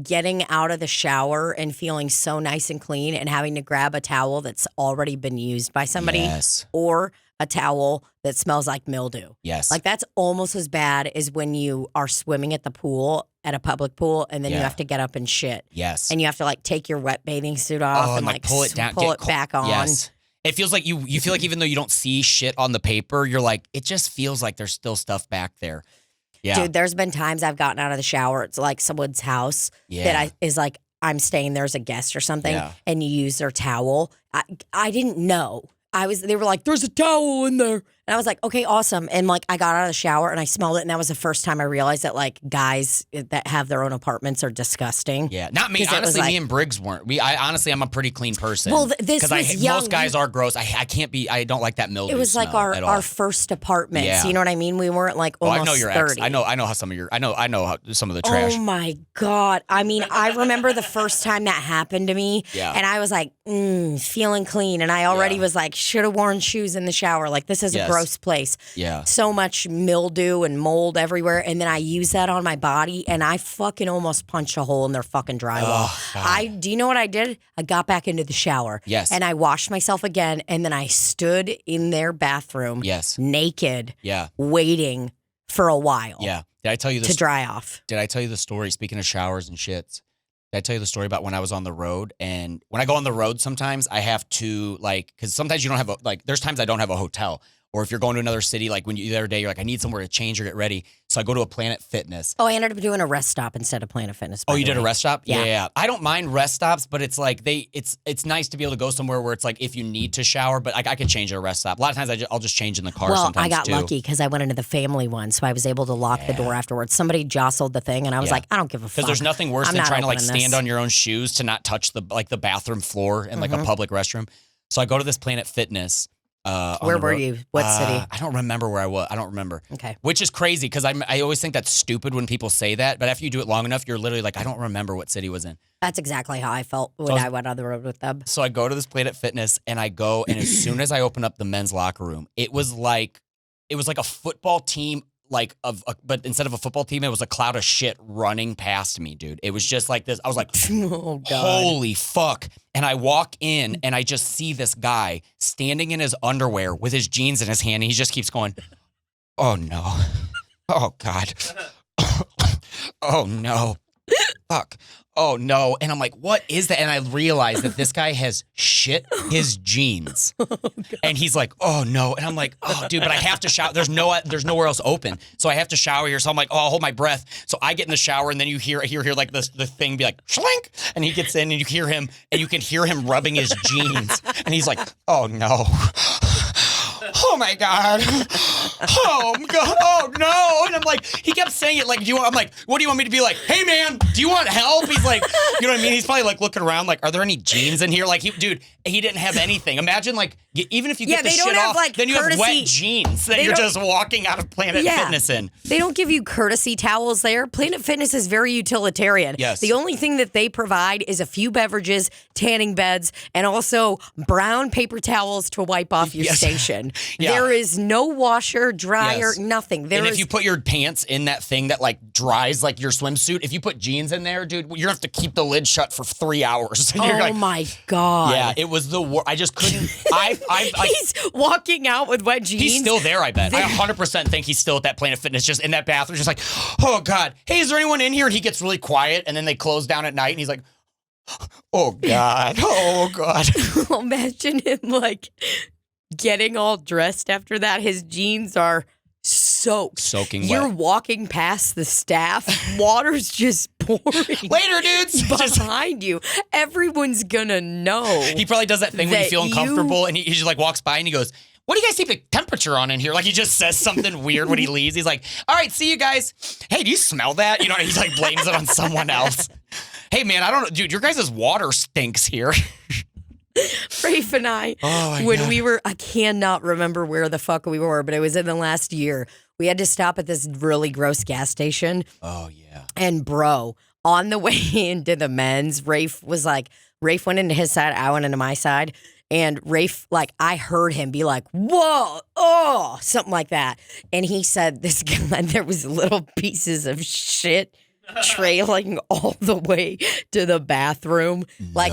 [SPEAKER 4] getting out of the shower and feeling so nice and clean and having to grab a towel that's already been used by somebody
[SPEAKER 2] Yes.
[SPEAKER 4] or a towel that smells like mildew.
[SPEAKER 2] Yes.
[SPEAKER 4] Like that's almost as bad as when you are swimming at the pool, at a public pool, and then you
[SPEAKER 2] Yeah.
[SPEAKER 4] have to get up and shit.
[SPEAKER 2] Yes.
[SPEAKER 4] And you have to like take your wet bathing suit off and like
[SPEAKER 2] pull it down,
[SPEAKER 4] pull
[SPEAKER 2] get
[SPEAKER 4] it back on.
[SPEAKER 2] Yes. It feels like you feel like even though you don't see shit on the paper, you're like, it just feels like there's still stuff back there. Yeah.
[SPEAKER 4] Dude, there's been times I've gotten out of the shower. It's like someone's house
[SPEAKER 2] Yeah.
[SPEAKER 4] that is like, I'm staying there as a guest or something,
[SPEAKER 2] Yeah.
[SPEAKER 4] and you use their towel. I didn't know. They were like, there's a towel in there. And I was like, okay, awesome. And like, I got out of the shower and I smelled it. And that was the first time I realized that like guys that have their own apartments are disgusting.
[SPEAKER 2] Yeah, not me.
[SPEAKER 4] 'Cause it was
[SPEAKER 2] Honestly,
[SPEAKER 4] like-
[SPEAKER 2] me and Briggs weren't. I'm a pretty clean person.
[SPEAKER 4] Well, this was young.
[SPEAKER 2] most guys are gross. I can't be. I don't like that mildew.
[SPEAKER 4] It was like
[SPEAKER 2] smell at all.
[SPEAKER 4] our first apartment.
[SPEAKER 2] Yeah.
[SPEAKER 4] So you know what I mean? We weren't like
[SPEAKER 2] Oh,
[SPEAKER 4] almost
[SPEAKER 2] I know your
[SPEAKER 4] 30.
[SPEAKER 2] ex. I know how some of your. I know how some of the trash.
[SPEAKER 4] Oh my God. I mean, I remember the first time that happened to me.
[SPEAKER 2] Yeah.
[SPEAKER 4] And I was like, feeling clean. And I already
[SPEAKER 2] Yeah.
[SPEAKER 4] was like, should have worn shoes in the shower. Like, this is
[SPEAKER 2] Yes.
[SPEAKER 4] a gross place.
[SPEAKER 2] Yeah.
[SPEAKER 4] So much mildew and mold everywhere. And then I use that on my body and I fucking almost punched a hole in their fucking drywall.
[SPEAKER 2] Oh, God.
[SPEAKER 4] Do you know what I did? I got back into the shower.
[SPEAKER 2] Yes.
[SPEAKER 4] And I washed myself again. And then I stood in their bathroom.
[SPEAKER 2] Yes.
[SPEAKER 4] Naked.
[SPEAKER 2] Yeah.
[SPEAKER 4] Waiting for a while.
[SPEAKER 2] Yeah. Did I tell you
[SPEAKER 4] To
[SPEAKER 2] this?
[SPEAKER 4] dry off.
[SPEAKER 2] Did I tell you the story? Speaking of showers and shits, did I tell you the story about when I was on the road? And when I go on the road, sometimes I have to because sometimes you don't have there's times I don't have a hotel. Or if you're going to another city, like when the other day, you're like, I need somewhere to change or get ready. So I go to a Planet Fitness.
[SPEAKER 4] Oh, I ended up doing a rest stop instead of Planet Fitness.
[SPEAKER 2] Oh, you did a rest stop?
[SPEAKER 4] Yeah.
[SPEAKER 2] I don't mind rest stops, but it's like it's nice to be able to go somewhere where it's like if you need to shower, but I could change at a rest stop. A lot of times I'll just change in the car
[SPEAKER 4] Well,
[SPEAKER 2] sometimes
[SPEAKER 4] I got
[SPEAKER 2] too.
[SPEAKER 4] lucky because I went into the family one, so I was able to lock the door afterwards. Somebody jostled the thing, and I was
[SPEAKER 2] Yeah.
[SPEAKER 4] like, I don't give a fuck.
[SPEAKER 2] Because there's nothing worse
[SPEAKER 4] I'm
[SPEAKER 2] than
[SPEAKER 4] not
[SPEAKER 2] trying to
[SPEAKER 4] opening
[SPEAKER 2] stand
[SPEAKER 4] this.
[SPEAKER 2] on your own shoes to not touch the bathroom floor in like a public restroom. So I go to this Planet Fitness. On
[SPEAKER 4] Where
[SPEAKER 2] the
[SPEAKER 4] were
[SPEAKER 2] road.
[SPEAKER 4] you? What city?
[SPEAKER 2] I don't remember where I was. I don't remember.
[SPEAKER 4] Okay.
[SPEAKER 2] Which is crazy because I always think that's stupid when people say that. But after you do it long enough, you're literally like, I don't remember what city was in.
[SPEAKER 4] That's exactly how I felt when I went on the road with them.
[SPEAKER 2] So I go to this Planet Fitness and I go, and as soon as I open up the men's locker room, it was like a football team, but instead of a football team, it was a cloud of shit running past me, dude. It was just like this. I was like,
[SPEAKER 4] Oh, God.
[SPEAKER 2] holy fuck. And I walk in and I just see this guy standing in his underwear with his jeans in his hand. And he just keeps going, oh no. Oh God. Oh no. fuck. Oh no. And I'm like, what is that? And I realized that this guy has shit his jeans. And he's like, oh no. And I'm like, oh dude, but I have to shower. There's nowhere else open. So I have to shower here. So I'm like, oh, I'll hold my breath. So I get in the shower and then you hear like the thing be like, slink. And he gets in and you hear him and you can hear him rubbing his jeans. And he's like, oh no. Oh my God. Oh God. Oh no. And I'm like, he kept saying it like, I'm like, what do you want me to be like? Hey man, do you want help? He's like, you know what I mean? He's probably like looking around like, are there any jeans in here? Like he didn't have anything. Imagine like, even if you get the shit off,
[SPEAKER 4] like,
[SPEAKER 2] then you have wet jeans that you're just walking out of Planet Fitness in.
[SPEAKER 4] They don't give you courtesy towels there. Planet Fitness is very utilitarian.
[SPEAKER 2] Yes.
[SPEAKER 4] The only thing that they provide is a few beverages, tanning beds, and also brown paper towels to wipe off your station.
[SPEAKER 2] Yeah.
[SPEAKER 4] There is no washer, dryer, nothing.
[SPEAKER 2] If you put your pants in that thing that like dries like your swimsuit, if you put jeans in there, dude, you're gonna have to keep the lid shut for 3 hours. And you're like,
[SPEAKER 4] my God.
[SPEAKER 2] Yeah, it was the worst. I just couldn't.
[SPEAKER 4] He's walking out with wet jeans.
[SPEAKER 2] He's still there, I bet. I 100% think he's still at that Planet Fitness, just in that bathroom, just like, oh God, hey, is there anyone in here? And he gets really quiet, and then they close down at night, and he's like, oh God, oh God.
[SPEAKER 4] Imagine him like getting all dressed after that. His jeans are soaked.
[SPEAKER 2] Soaking wet.
[SPEAKER 4] You're walking past the staff. Water's just pouring.
[SPEAKER 2] Later, dudes.
[SPEAKER 4] Behind you. Everyone's gonna know.
[SPEAKER 2] He probably does that thing when you feel uncomfortable and he just like walks by and he goes, what do you guys keep the temperature on in here? Like he just says something weird when he leaves. He's like, all right, see you guys. Hey, do you smell that? You know, he's like blames it on someone else. Hey man, I don't know. Dude, your guys' water stinks here.
[SPEAKER 4] Rafe and I, we were, I cannot remember where the fuck we were, but it was in the last year. We had to stop at this really gross gas station.
[SPEAKER 2] Oh, yeah.
[SPEAKER 4] And bro, on the way into the men's, Rafe went into his side, I went into my side. And Rafe, like, I heard him be like, whoa, oh, something like that. And he said this guy, there was little pieces of shit trailing all the way to the bathroom. Like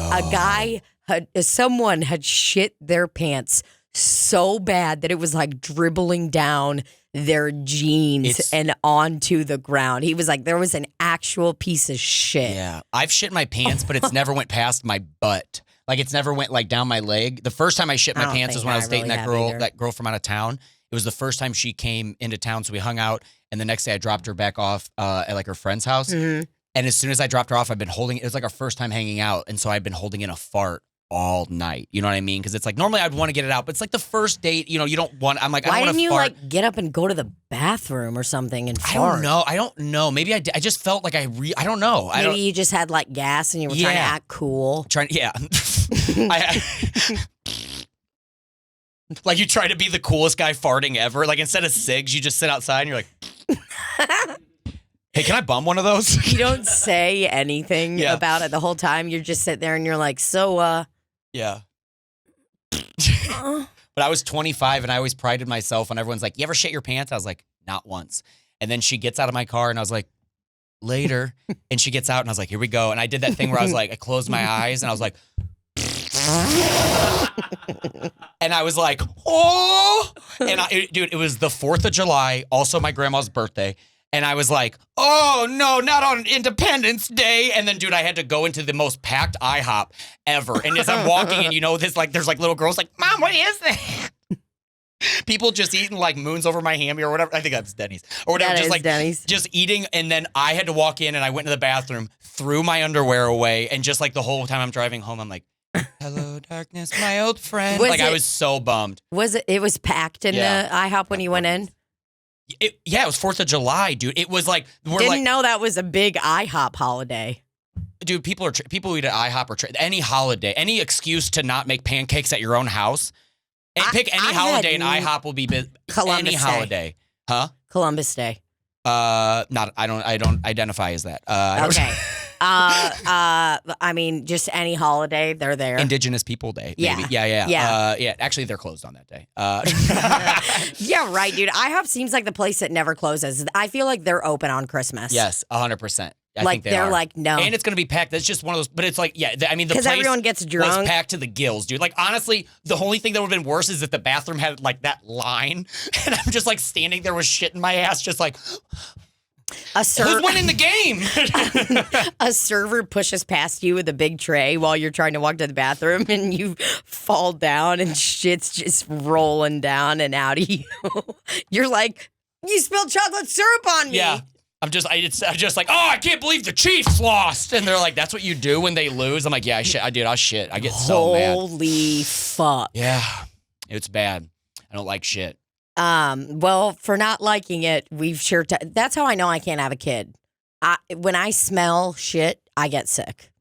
[SPEAKER 4] someone had shit their pants so bad that it was like dribbling down their jeans and onto the ground. He was like, there was an actual piece of shit.
[SPEAKER 2] Yeah. I've shit my pants, but it's never went past my butt. Like it's never went like down my leg. The first time I shit my pants was when I was dating that girl from out of town. It was the first time she came into town, so we hung out, and the next day I dropped her back off at like her friend's house. Mm-hmm. And as soon as I dropped her off, I've been holding it was like our first time hanging out, and so I've been holding in a fart all night. You know what I mean? Because it's like normally I'd want to get it out, but it's like the first date. You know, you don't want. I'm like,
[SPEAKER 4] why
[SPEAKER 2] I don't
[SPEAKER 4] didn't you
[SPEAKER 2] fart.
[SPEAKER 4] like get up and go to the bathroom or something and fart?
[SPEAKER 2] I don't know. Maybe I did. I just felt like I don't know.
[SPEAKER 4] Maybe you just had like gas and you were trying to act cool.
[SPEAKER 2] Like you try to be the coolest guy farting ever. Like instead of cigs, you just sit outside and you're like, hey, can I bum one of those?
[SPEAKER 4] You don't say anything about it the whole time. You just sit there and you're like, so,
[SPEAKER 2] yeah. But I was 25 and I always prided myself on everyone's like, you ever shit your pants? I was like, not once. And then she gets out of my car and I was like, later. And she gets out and I was like, here we go. And I did that thing where I was like, I closed my eyes and I was like, and I was like, oh, and dude, it was the 4th of July, also my grandma's birthday. And I was like, oh no, not on Independence Day. And then, dude, I had to go into the most packed IHOP ever. And as I'm walking and there's like little girls like, Mom, what is that? People just eating like moons over my hammy or whatever. I think that's Denny's or whatever. Just like
[SPEAKER 4] Denny's.
[SPEAKER 2] Just eating. And then I had to walk in and I went to the bathroom, threw my underwear away. And just like the whole time I'm driving home, I'm like, hello, darkness, my old friend. I was so bummed.
[SPEAKER 4] It was packed in the IHOP when you went in?
[SPEAKER 2] It was 4th of July, dude. It was like
[SPEAKER 4] didn't know that was a big IHOP holiday.
[SPEAKER 2] Dude, people eat at IHOP or any holiday, any excuse to not make pancakes at your own house. And pick any holiday and IHOP will be
[SPEAKER 4] Columbus
[SPEAKER 2] any holiday. Huh?
[SPEAKER 4] Columbus Day.
[SPEAKER 2] I don't identify as that.
[SPEAKER 4] Okay. I mean, just any holiday, they're there.
[SPEAKER 2] Indigenous People Day. Maybe. Yeah. Actually, they're closed on that day.
[SPEAKER 4] Yeah, right, dude. IHOP seems like the place that never closes. I feel like they're open on Christmas.
[SPEAKER 2] Yes, 100%. I
[SPEAKER 4] like
[SPEAKER 2] think they're
[SPEAKER 4] like, no.
[SPEAKER 2] And it's going to be packed. That's just one of those, but it's like, I mean, the place
[SPEAKER 4] everyone gets drunk.
[SPEAKER 2] Was packed to the gills, dude. Like, honestly, the only thing that would have been worse is if the bathroom had like that line and I'm just like standing there with shit in my ass, just like, Who's winning the game?
[SPEAKER 4] A server pushes past you with a big tray while you're trying to walk to the bathroom, and you fall down, and shit's just rolling down and out of you. You're like, you spilled chocolate syrup on me.
[SPEAKER 2] Yeah. I'm just like, oh, I can't believe the Chiefs lost. And they're like, that's what you do when they lose? I'm like, yeah, I'll shit. I get so mad.
[SPEAKER 4] Holy fuck.
[SPEAKER 2] Yeah. It's bad. I don't like shit.
[SPEAKER 4] Well, for not liking it, we've sure. That's how I know I can't have a kid. When I smell shit, I get sick.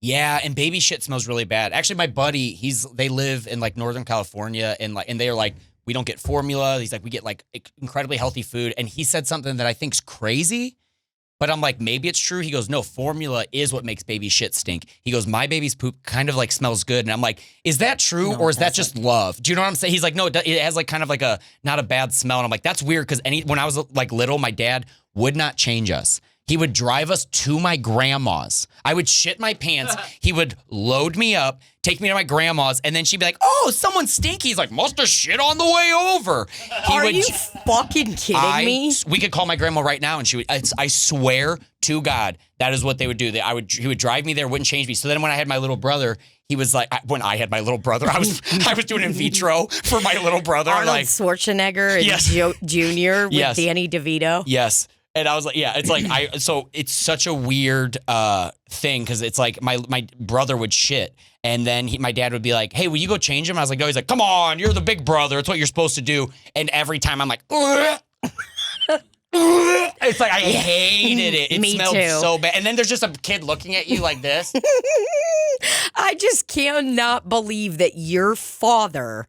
[SPEAKER 2] Yeah, and baby shit smells really bad. Actually, my buddy, they live in like Northern California, and they're like, we don't get formula. He's like, we get like incredibly healthy food, and he said something that I think's crazy. But I'm like, maybe it's true. He goes, no, formula is what makes baby shit stink. He goes, my baby's poop kind of like smells good. And I'm like, is that true or is that just love? Do you know what I'm saying? He's like, no, it has like kind of like not a bad smell. And I'm like, that's weird because when I was like little, my dad would not change us. He would drive us to my grandma's. I would shit my pants. He would load me up, take me to my grandma's, and then she'd be like, oh, someone's stinky. He's like, must have shit on the way over.
[SPEAKER 4] Are you fucking kidding me?
[SPEAKER 2] We could call my grandma right now, and she would. I swear to God, that is what they would do. He would drive me there, wouldn't change me. So then when I had my little brother, he was like, when I had my little brother, I was doing in vitro for my little brother.
[SPEAKER 4] Arnold Schwarzenegger and
[SPEAKER 2] yes.
[SPEAKER 4] Jr. with
[SPEAKER 2] Yes.
[SPEAKER 4] Danny DeVito.
[SPEAKER 2] Yes. And I was like, yeah, it's like, so it's such a weird thing because it's like my brother would shit. And then my dad would be like, hey, will you go change him? I was like, no. He's like, come on, you're the big brother. It's what you're supposed to do. And every time I'm like, it's like I hated it. It
[SPEAKER 4] Me
[SPEAKER 2] smelled
[SPEAKER 4] too.
[SPEAKER 2] so bad. And then there's just a kid looking at you like this.
[SPEAKER 4] I just cannot believe that your father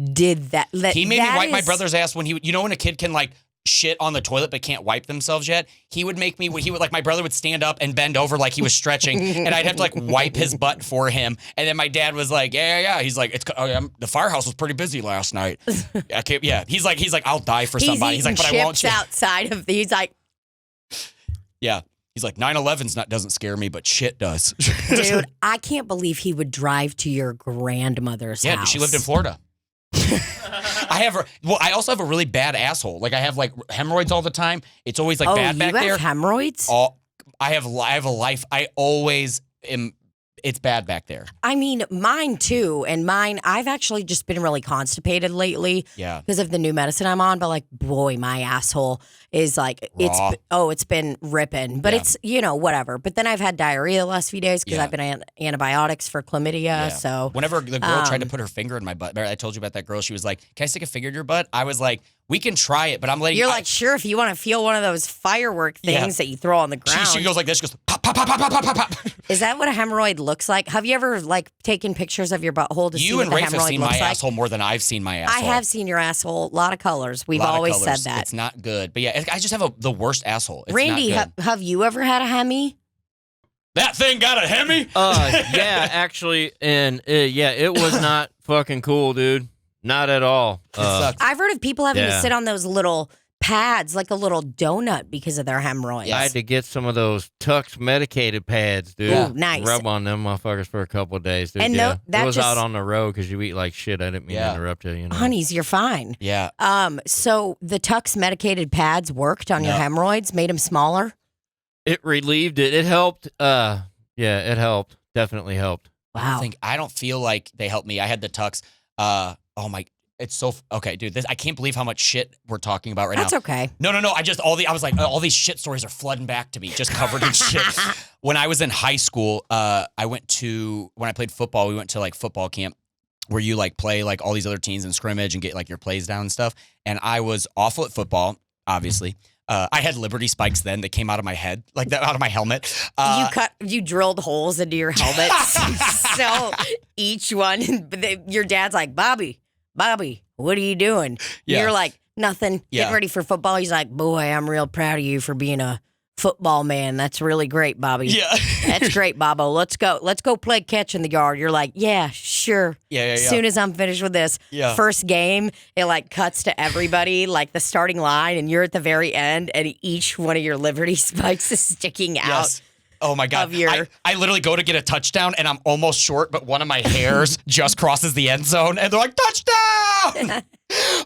[SPEAKER 4] did that.
[SPEAKER 2] He made me wipe my brother's ass when when a kid can like shit on the toilet but can't wipe themselves yet. He would make me. He would like my brother would stand up and bend over like he was stretching, and I'd have to like wipe his butt for him. And then my dad was like, yeah. He's like, the firehouse was pretty busy last night. I can't. Yeah. He's like, I'll die for somebody. He's like, but I won't.
[SPEAKER 4] Outside of he's like,
[SPEAKER 2] yeah. He's like, 9/11's doesn't scare me, but shit does.
[SPEAKER 4] Dude, I can't believe he would drive to your grandmother's house.
[SPEAKER 2] Yeah, she lived in Florida. I also have a really bad asshole. Like I have like hemorrhoids all the time. It's always like bad back there.
[SPEAKER 4] You have hemorrhoids?
[SPEAKER 2] I have a life. I always am. It's bad back there.
[SPEAKER 4] I mean, mine too. And I've actually just been really constipated lately.
[SPEAKER 2] Yeah.
[SPEAKER 4] Because of the new medicine I'm on. But like, boy, my asshole is like,
[SPEAKER 2] Raw.
[SPEAKER 4] it's been ripping. But
[SPEAKER 2] Yeah.
[SPEAKER 4] it's, whatever. But then I've had diarrhea the last few days because
[SPEAKER 2] Yeah.
[SPEAKER 4] I've been on antibiotics for chlamydia.
[SPEAKER 2] Yeah.
[SPEAKER 4] So
[SPEAKER 2] whenever the girl tried to put her finger in my butt, I told you about that girl. She was like, can I stick a finger in your butt? I was like, we can try it, but I'm letting
[SPEAKER 4] you're like, sure, if you want to feel one of those firework things that you throw on the ground.
[SPEAKER 2] She goes like this. She goes, pop, pop, pop, pop, pop, pop, pop.
[SPEAKER 4] Is that what a hemorrhoid looks like? Have you ever like taken pictures of your butthole to see
[SPEAKER 2] You
[SPEAKER 4] what
[SPEAKER 2] and
[SPEAKER 4] the
[SPEAKER 2] Rafe have
[SPEAKER 4] hemorrhoid
[SPEAKER 2] seen
[SPEAKER 4] looks
[SPEAKER 2] my
[SPEAKER 4] like?
[SPEAKER 2] asshole more than I've seen my asshole.
[SPEAKER 4] I have seen your asshole. A lot of colors. We've
[SPEAKER 2] Lot of
[SPEAKER 4] always
[SPEAKER 2] colors.
[SPEAKER 4] said that.
[SPEAKER 2] It's not good. But yeah, I just have the worst asshole. It's
[SPEAKER 4] Randy,
[SPEAKER 2] not good.
[SPEAKER 4] have you ever had a Hemi?
[SPEAKER 2] That thing got a Hemi?
[SPEAKER 5] Yeah, actually, and it was not fucking cool, dude. Not at all.
[SPEAKER 2] It sucked.
[SPEAKER 4] I've heard of people having to
[SPEAKER 5] Yeah.
[SPEAKER 4] sit on those little pads, like a little donut, because of their hemorrhoids.
[SPEAKER 5] I had to get some of those Tux medicated pads, dude.
[SPEAKER 4] Ooh, nice.
[SPEAKER 5] Rub on them motherfuckers for a couple of days, dude.
[SPEAKER 4] And
[SPEAKER 5] yeah.
[SPEAKER 4] that
[SPEAKER 5] it was
[SPEAKER 4] just-
[SPEAKER 5] out on the road because you eat like shit. I didn't mean
[SPEAKER 2] Yeah.
[SPEAKER 5] to interrupt you.
[SPEAKER 4] Honeys, you're fine.
[SPEAKER 2] Yeah.
[SPEAKER 4] So the Tux medicated pads worked on your
[SPEAKER 2] No.
[SPEAKER 4] hemorrhoids, made them smaller.
[SPEAKER 5] It relieved it. It helped. Yeah, it helped. Definitely helped.
[SPEAKER 4] Wow.
[SPEAKER 2] I don't feel like they helped me. I had the Tux. Oh my. It's so okay, dude. I can't believe how much shit we're talking about right
[SPEAKER 4] That's
[SPEAKER 2] now.
[SPEAKER 4] okay.
[SPEAKER 2] No. I was like, all these shit stories are flooding back to me, just covered in shit. When I was in high school, when I played football, we went to like football camp where you like play like all these other teams in scrimmage and get like your plays down and stuff. And I was awful at football, obviously. I had Liberty spikes then that came out of my head, like that out of my helmet.
[SPEAKER 4] You drilled holes into your helmet. So each one, your dad's like, Bobby, what are you doing?
[SPEAKER 2] Yeah.
[SPEAKER 4] You're like, nothing.
[SPEAKER 2] Yeah.
[SPEAKER 4] Getting ready for football. He's like, boy, I'm real proud of you for being a football man. That's really great, Bobby.
[SPEAKER 2] Yeah.
[SPEAKER 4] That's great, Bobo. Let's go play catch in the yard. You're like, yeah, sure.
[SPEAKER 2] Yeah.
[SPEAKER 4] As soon as I'm finished with this first game, it like cuts to everybody, like the starting line, and you're at the very end, and each one of your Liberty spikes is sticking out.
[SPEAKER 2] Yes. Oh my God.
[SPEAKER 4] Of your-
[SPEAKER 2] I literally go to get a touchdown and I'm almost short, but one of my hairs just crosses the end zone and they're like, touchdown!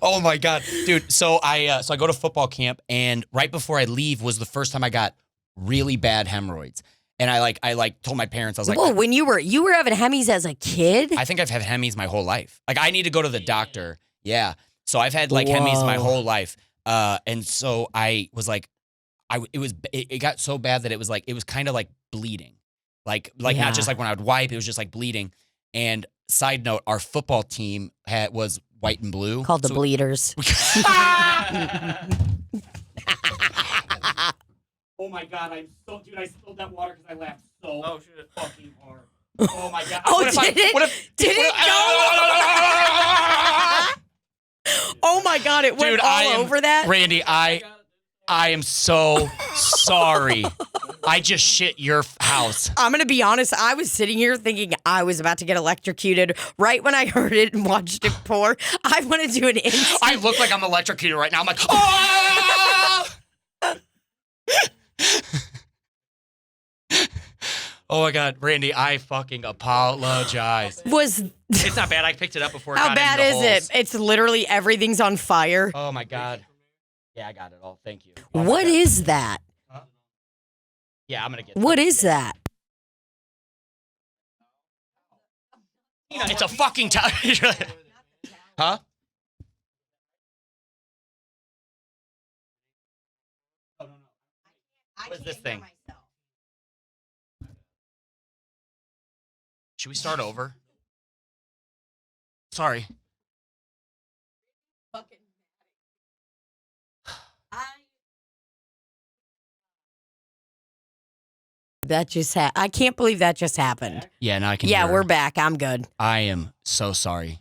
[SPEAKER 2] Oh my God, dude. So I go to football camp, and right before I leave was the first time I got really bad hemorrhoids. And I told my parents, I was like,
[SPEAKER 4] Whoa, when you were having Hemis as a kid?
[SPEAKER 2] I think I've had Hemis my whole life. Like I need to go to the doctor. Yeah. So I've had like Hemis my whole life. And so I was like, it got so bad that it was kind of like bleeding. Like not just like when I would wipe, it was just like bleeding. And side note, our football team was white and blue.
[SPEAKER 4] Called the Bleeders.
[SPEAKER 2] Oh my God, I spilled that water because I laughed so fucking hard. Oh my God.
[SPEAKER 4] Oh, did it go? Oh my God, it went over that?
[SPEAKER 2] Randy, I am so sorry. I just shit your house.
[SPEAKER 4] I'm going to be honest. I was sitting here thinking I was about to get electrocuted right when I heard it and watched it pour. I want to do an instant.
[SPEAKER 2] I look like I'm electrocuted right now. I'm like, oh! Oh my God, Randy, I fucking apologize. It's not bad. I picked it up before it
[SPEAKER 4] How
[SPEAKER 2] got
[SPEAKER 4] bad
[SPEAKER 2] into the
[SPEAKER 4] is
[SPEAKER 2] holes.
[SPEAKER 4] it? It's literally everything's on fire.
[SPEAKER 2] Oh my God. Yeah, I got it all. Thank you. Oh
[SPEAKER 4] What is that?
[SPEAKER 2] Yeah, I'm gonna get
[SPEAKER 4] What is that?
[SPEAKER 2] It's a fucking towel. Huh? What is this thing? Should we start over? Sorry.
[SPEAKER 4] That just I can't believe that just happened.
[SPEAKER 2] Yeah, now I can
[SPEAKER 4] Yeah,
[SPEAKER 2] hear.
[SPEAKER 4] we're back. I'm good.
[SPEAKER 2] I am so sorry.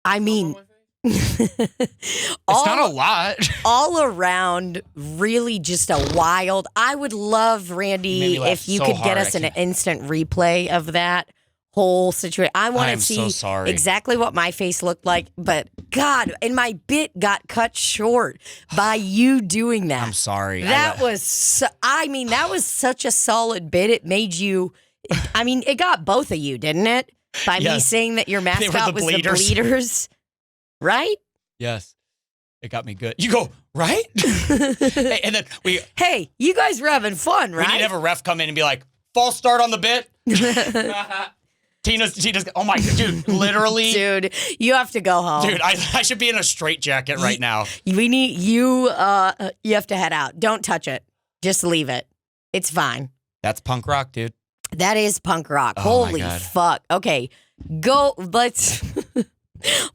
[SPEAKER 4] I mean,
[SPEAKER 2] It's not a lot.
[SPEAKER 4] all around, really just a wild. I would love, Randy,
[SPEAKER 2] Made me laugh
[SPEAKER 4] if you
[SPEAKER 2] so
[SPEAKER 4] could get
[SPEAKER 2] hard,
[SPEAKER 4] us
[SPEAKER 2] I
[SPEAKER 4] an
[SPEAKER 2] can't-
[SPEAKER 4] instant replay of that whole situation. I want
[SPEAKER 2] am
[SPEAKER 4] to
[SPEAKER 2] so
[SPEAKER 4] see
[SPEAKER 2] sorry.
[SPEAKER 4] exactly what my face looked like. But God, and my bit got cut short by you doing that.
[SPEAKER 2] I'm sorry.
[SPEAKER 4] That was, that was such a solid bit. It made you, it got both of you, didn't it? By me
[SPEAKER 2] Yes.
[SPEAKER 4] saying that your
[SPEAKER 2] They were
[SPEAKER 4] mascot
[SPEAKER 2] the
[SPEAKER 4] was
[SPEAKER 2] Bleeders.
[SPEAKER 4] the Bleeders, right?
[SPEAKER 2] Yes. It got me good. You go, right? Hey, and then we
[SPEAKER 4] Hey, you guys were having fun,
[SPEAKER 2] need
[SPEAKER 4] right?
[SPEAKER 2] to have a ref come in and be like, false start on the bit. Tina's, oh my, dude, literally.
[SPEAKER 4] Dude, you have to go home.
[SPEAKER 2] Dude, I should be in a straitjacket right now.
[SPEAKER 4] We need you. You have to head out. Don't touch it. Just leave it. It's fine.
[SPEAKER 2] That's punk rock, dude.
[SPEAKER 4] That is punk rock.
[SPEAKER 2] Oh my
[SPEAKER 4] Holy
[SPEAKER 2] God.
[SPEAKER 4] fuck. Okay, go.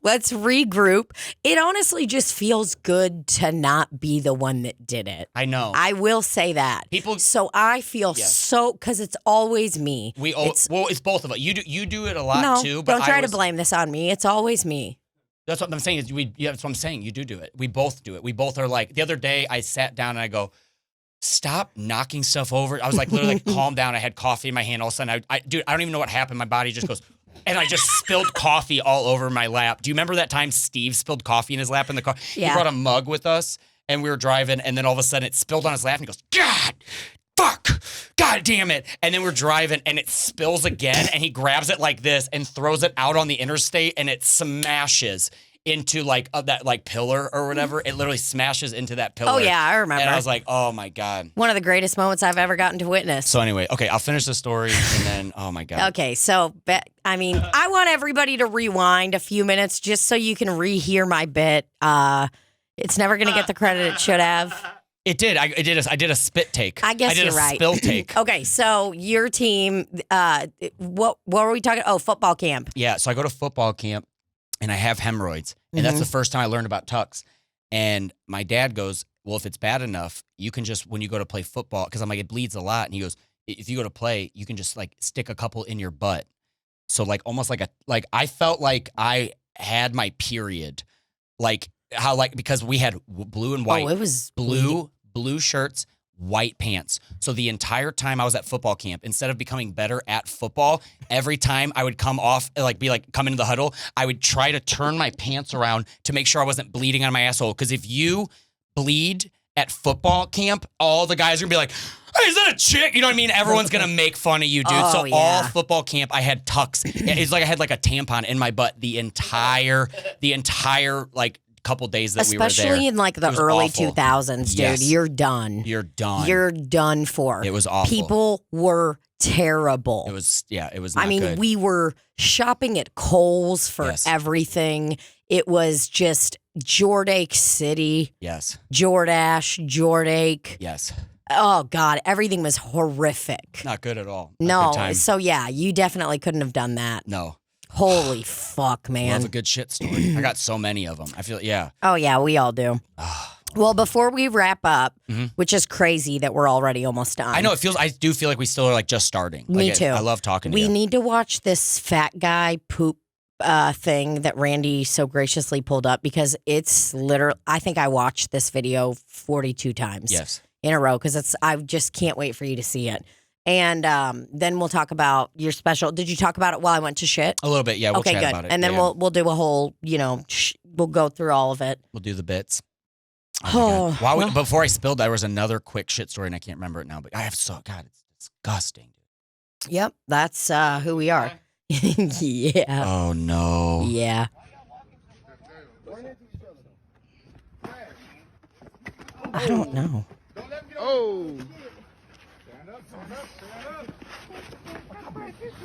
[SPEAKER 4] Let's regroup. It honestly just feels good to not be the one that did it.
[SPEAKER 2] I know.
[SPEAKER 4] I will say that. So I feel
[SPEAKER 2] Yes.
[SPEAKER 4] because it's always me.
[SPEAKER 2] It's both of us. You do it a lot
[SPEAKER 4] No,
[SPEAKER 2] too. But
[SPEAKER 4] don't try
[SPEAKER 2] I
[SPEAKER 4] to
[SPEAKER 2] was-
[SPEAKER 4] blame this on me. It's always me.
[SPEAKER 2] That's what I'm saying. That's what I'm saying. You do it. We both do it. We both are like, the other day I sat down and I go, stop knocking stuff over. I was like, literally like, calm down. I had coffee in my hand. All of a sudden, dude, I don't even know what happened. My body just goes, and I just spilled coffee all over my lap. Do you remember that time Steve spilled coffee in his lap in the car?
[SPEAKER 4] Yeah.
[SPEAKER 2] He brought a mug with us and we were driving and then all of a sudden it spilled on his lap and he goes, God, fuck, God damn it. And then we're driving and it spills again and he grabs it like this and throws it out on the interstate and it smashes into like that like pillar or whatever. It literally smashes into that pillar.
[SPEAKER 4] Oh yeah, I remember.
[SPEAKER 2] And I was like, oh my God.
[SPEAKER 4] One of the greatest moments I've ever gotten to witness.
[SPEAKER 2] So anyway, okay, I'll finish the story and then, oh my God.
[SPEAKER 4] Okay, so I want everybody to rewind a few minutes just so you can rehear my bit. It's never going to get the credit it should have.
[SPEAKER 2] It did. I did a spit take.
[SPEAKER 4] I guess
[SPEAKER 2] I did
[SPEAKER 4] you're
[SPEAKER 2] a
[SPEAKER 4] right.
[SPEAKER 2] spill take.
[SPEAKER 4] Okay, so your team, what were we talking? Oh, football camp.
[SPEAKER 2] Yeah, so I go to football camp and I have hemorrhoids. And that's the first time I learned about tucks. And my dad goes, well, if it's bad enough, you can just, when you go to play football, because I'm like, it bleeds a lot. And he goes, if you go to play, you can just like stick a couple in your butt. So like almost like I felt like I had my period. Like how because we had blue and white.
[SPEAKER 4] Oh, it was
[SPEAKER 2] blue shirts, white pants. So the entire time I was at football camp, instead of becoming better at football, every time I would come off, come into the huddle, I would try to turn my pants around to make sure I wasn't bleeding on my asshole. Because if you bleed at football camp, all the guys are gonna be like, hey, is that a chick? You know what I mean? Everyone's gonna make fun of you, dude.
[SPEAKER 4] Oh,
[SPEAKER 2] so
[SPEAKER 4] yeah.
[SPEAKER 2] all football camp, I had tucks. It's like I had like a tampon in my butt the entire like couple days that we were there.
[SPEAKER 4] Especially in like the
[SPEAKER 2] It was
[SPEAKER 4] early
[SPEAKER 2] awful.
[SPEAKER 4] 2000s, dude.
[SPEAKER 2] Yes.
[SPEAKER 4] You're done.
[SPEAKER 2] You're done.
[SPEAKER 4] You're done for.
[SPEAKER 2] It was awful.
[SPEAKER 4] People were terrible.
[SPEAKER 2] It was not
[SPEAKER 4] I mean,
[SPEAKER 2] good.
[SPEAKER 4] we were shopping at Kohl's for
[SPEAKER 2] Yes.
[SPEAKER 4] everything. It was just Jordake City,
[SPEAKER 2] Yes.
[SPEAKER 4] Jordache, Jordake.
[SPEAKER 2] Yes.
[SPEAKER 4] Oh, God. Everything was horrific.
[SPEAKER 2] Not good at all. Not
[SPEAKER 4] No.
[SPEAKER 2] good time.
[SPEAKER 4] So, yeah, you definitely couldn't have done that.
[SPEAKER 2] No.
[SPEAKER 4] Holy fuck, man.
[SPEAKER 2] Love a good shit story. I got so many of them. I feel, yeah.
[SPEAKER 4] Oh, yeah, we all do. Well, before we wrap up, which is crazy that we're already almost done.
[SPEAKER 2] I know I do feel like we still are like just starting.
[SPEAKER 4] Me
[SPEAKER 2] Like,
[SPEAKER 4] too.
[SPEAKER 2] I love talking to
[SPEAKER 4] We
[SPEAKER 2] you.
[SPEAKER 4] need to watch this fat guy poop thing that Randy so graciously pulled up because it's literally, I think I watched this video 42 times
[SPEAKER 2] Yes.
[SPEAKER 4] in a row because I just can't wait for you to see it. And then we'll talk about your special. Did you talk about it while I went to shit?
[SPEAKER 2] A little bit, yeah. We'll
[SPEAKER 4] Okay,
[SPEAKER 2] chat
[SPEAKER 4] good.
[SPEAKER 2] about it.
[SPEAKER 4] And then
[SPEAKER 2] yeah.
[SPEAKER 4] we'll do a whole, we'll go through all of it.
[SPEAKER 2] We'll do the bits.
[SPEAKER 4] Oh,
[SPEAKER 2] my God.
[SPEAKER 4] well.
[SPEAKER 2] Before I spilled, there was another quick shit story, and I can't remember it now. But God, it's disgusting.
[SPEAKER 4] Yep, that's who we are. Yeah.
[SPEAKER 2] Oh no.
[SPEAKER 4] Yeah. I don't know.
[SPEAKER 6] Oh.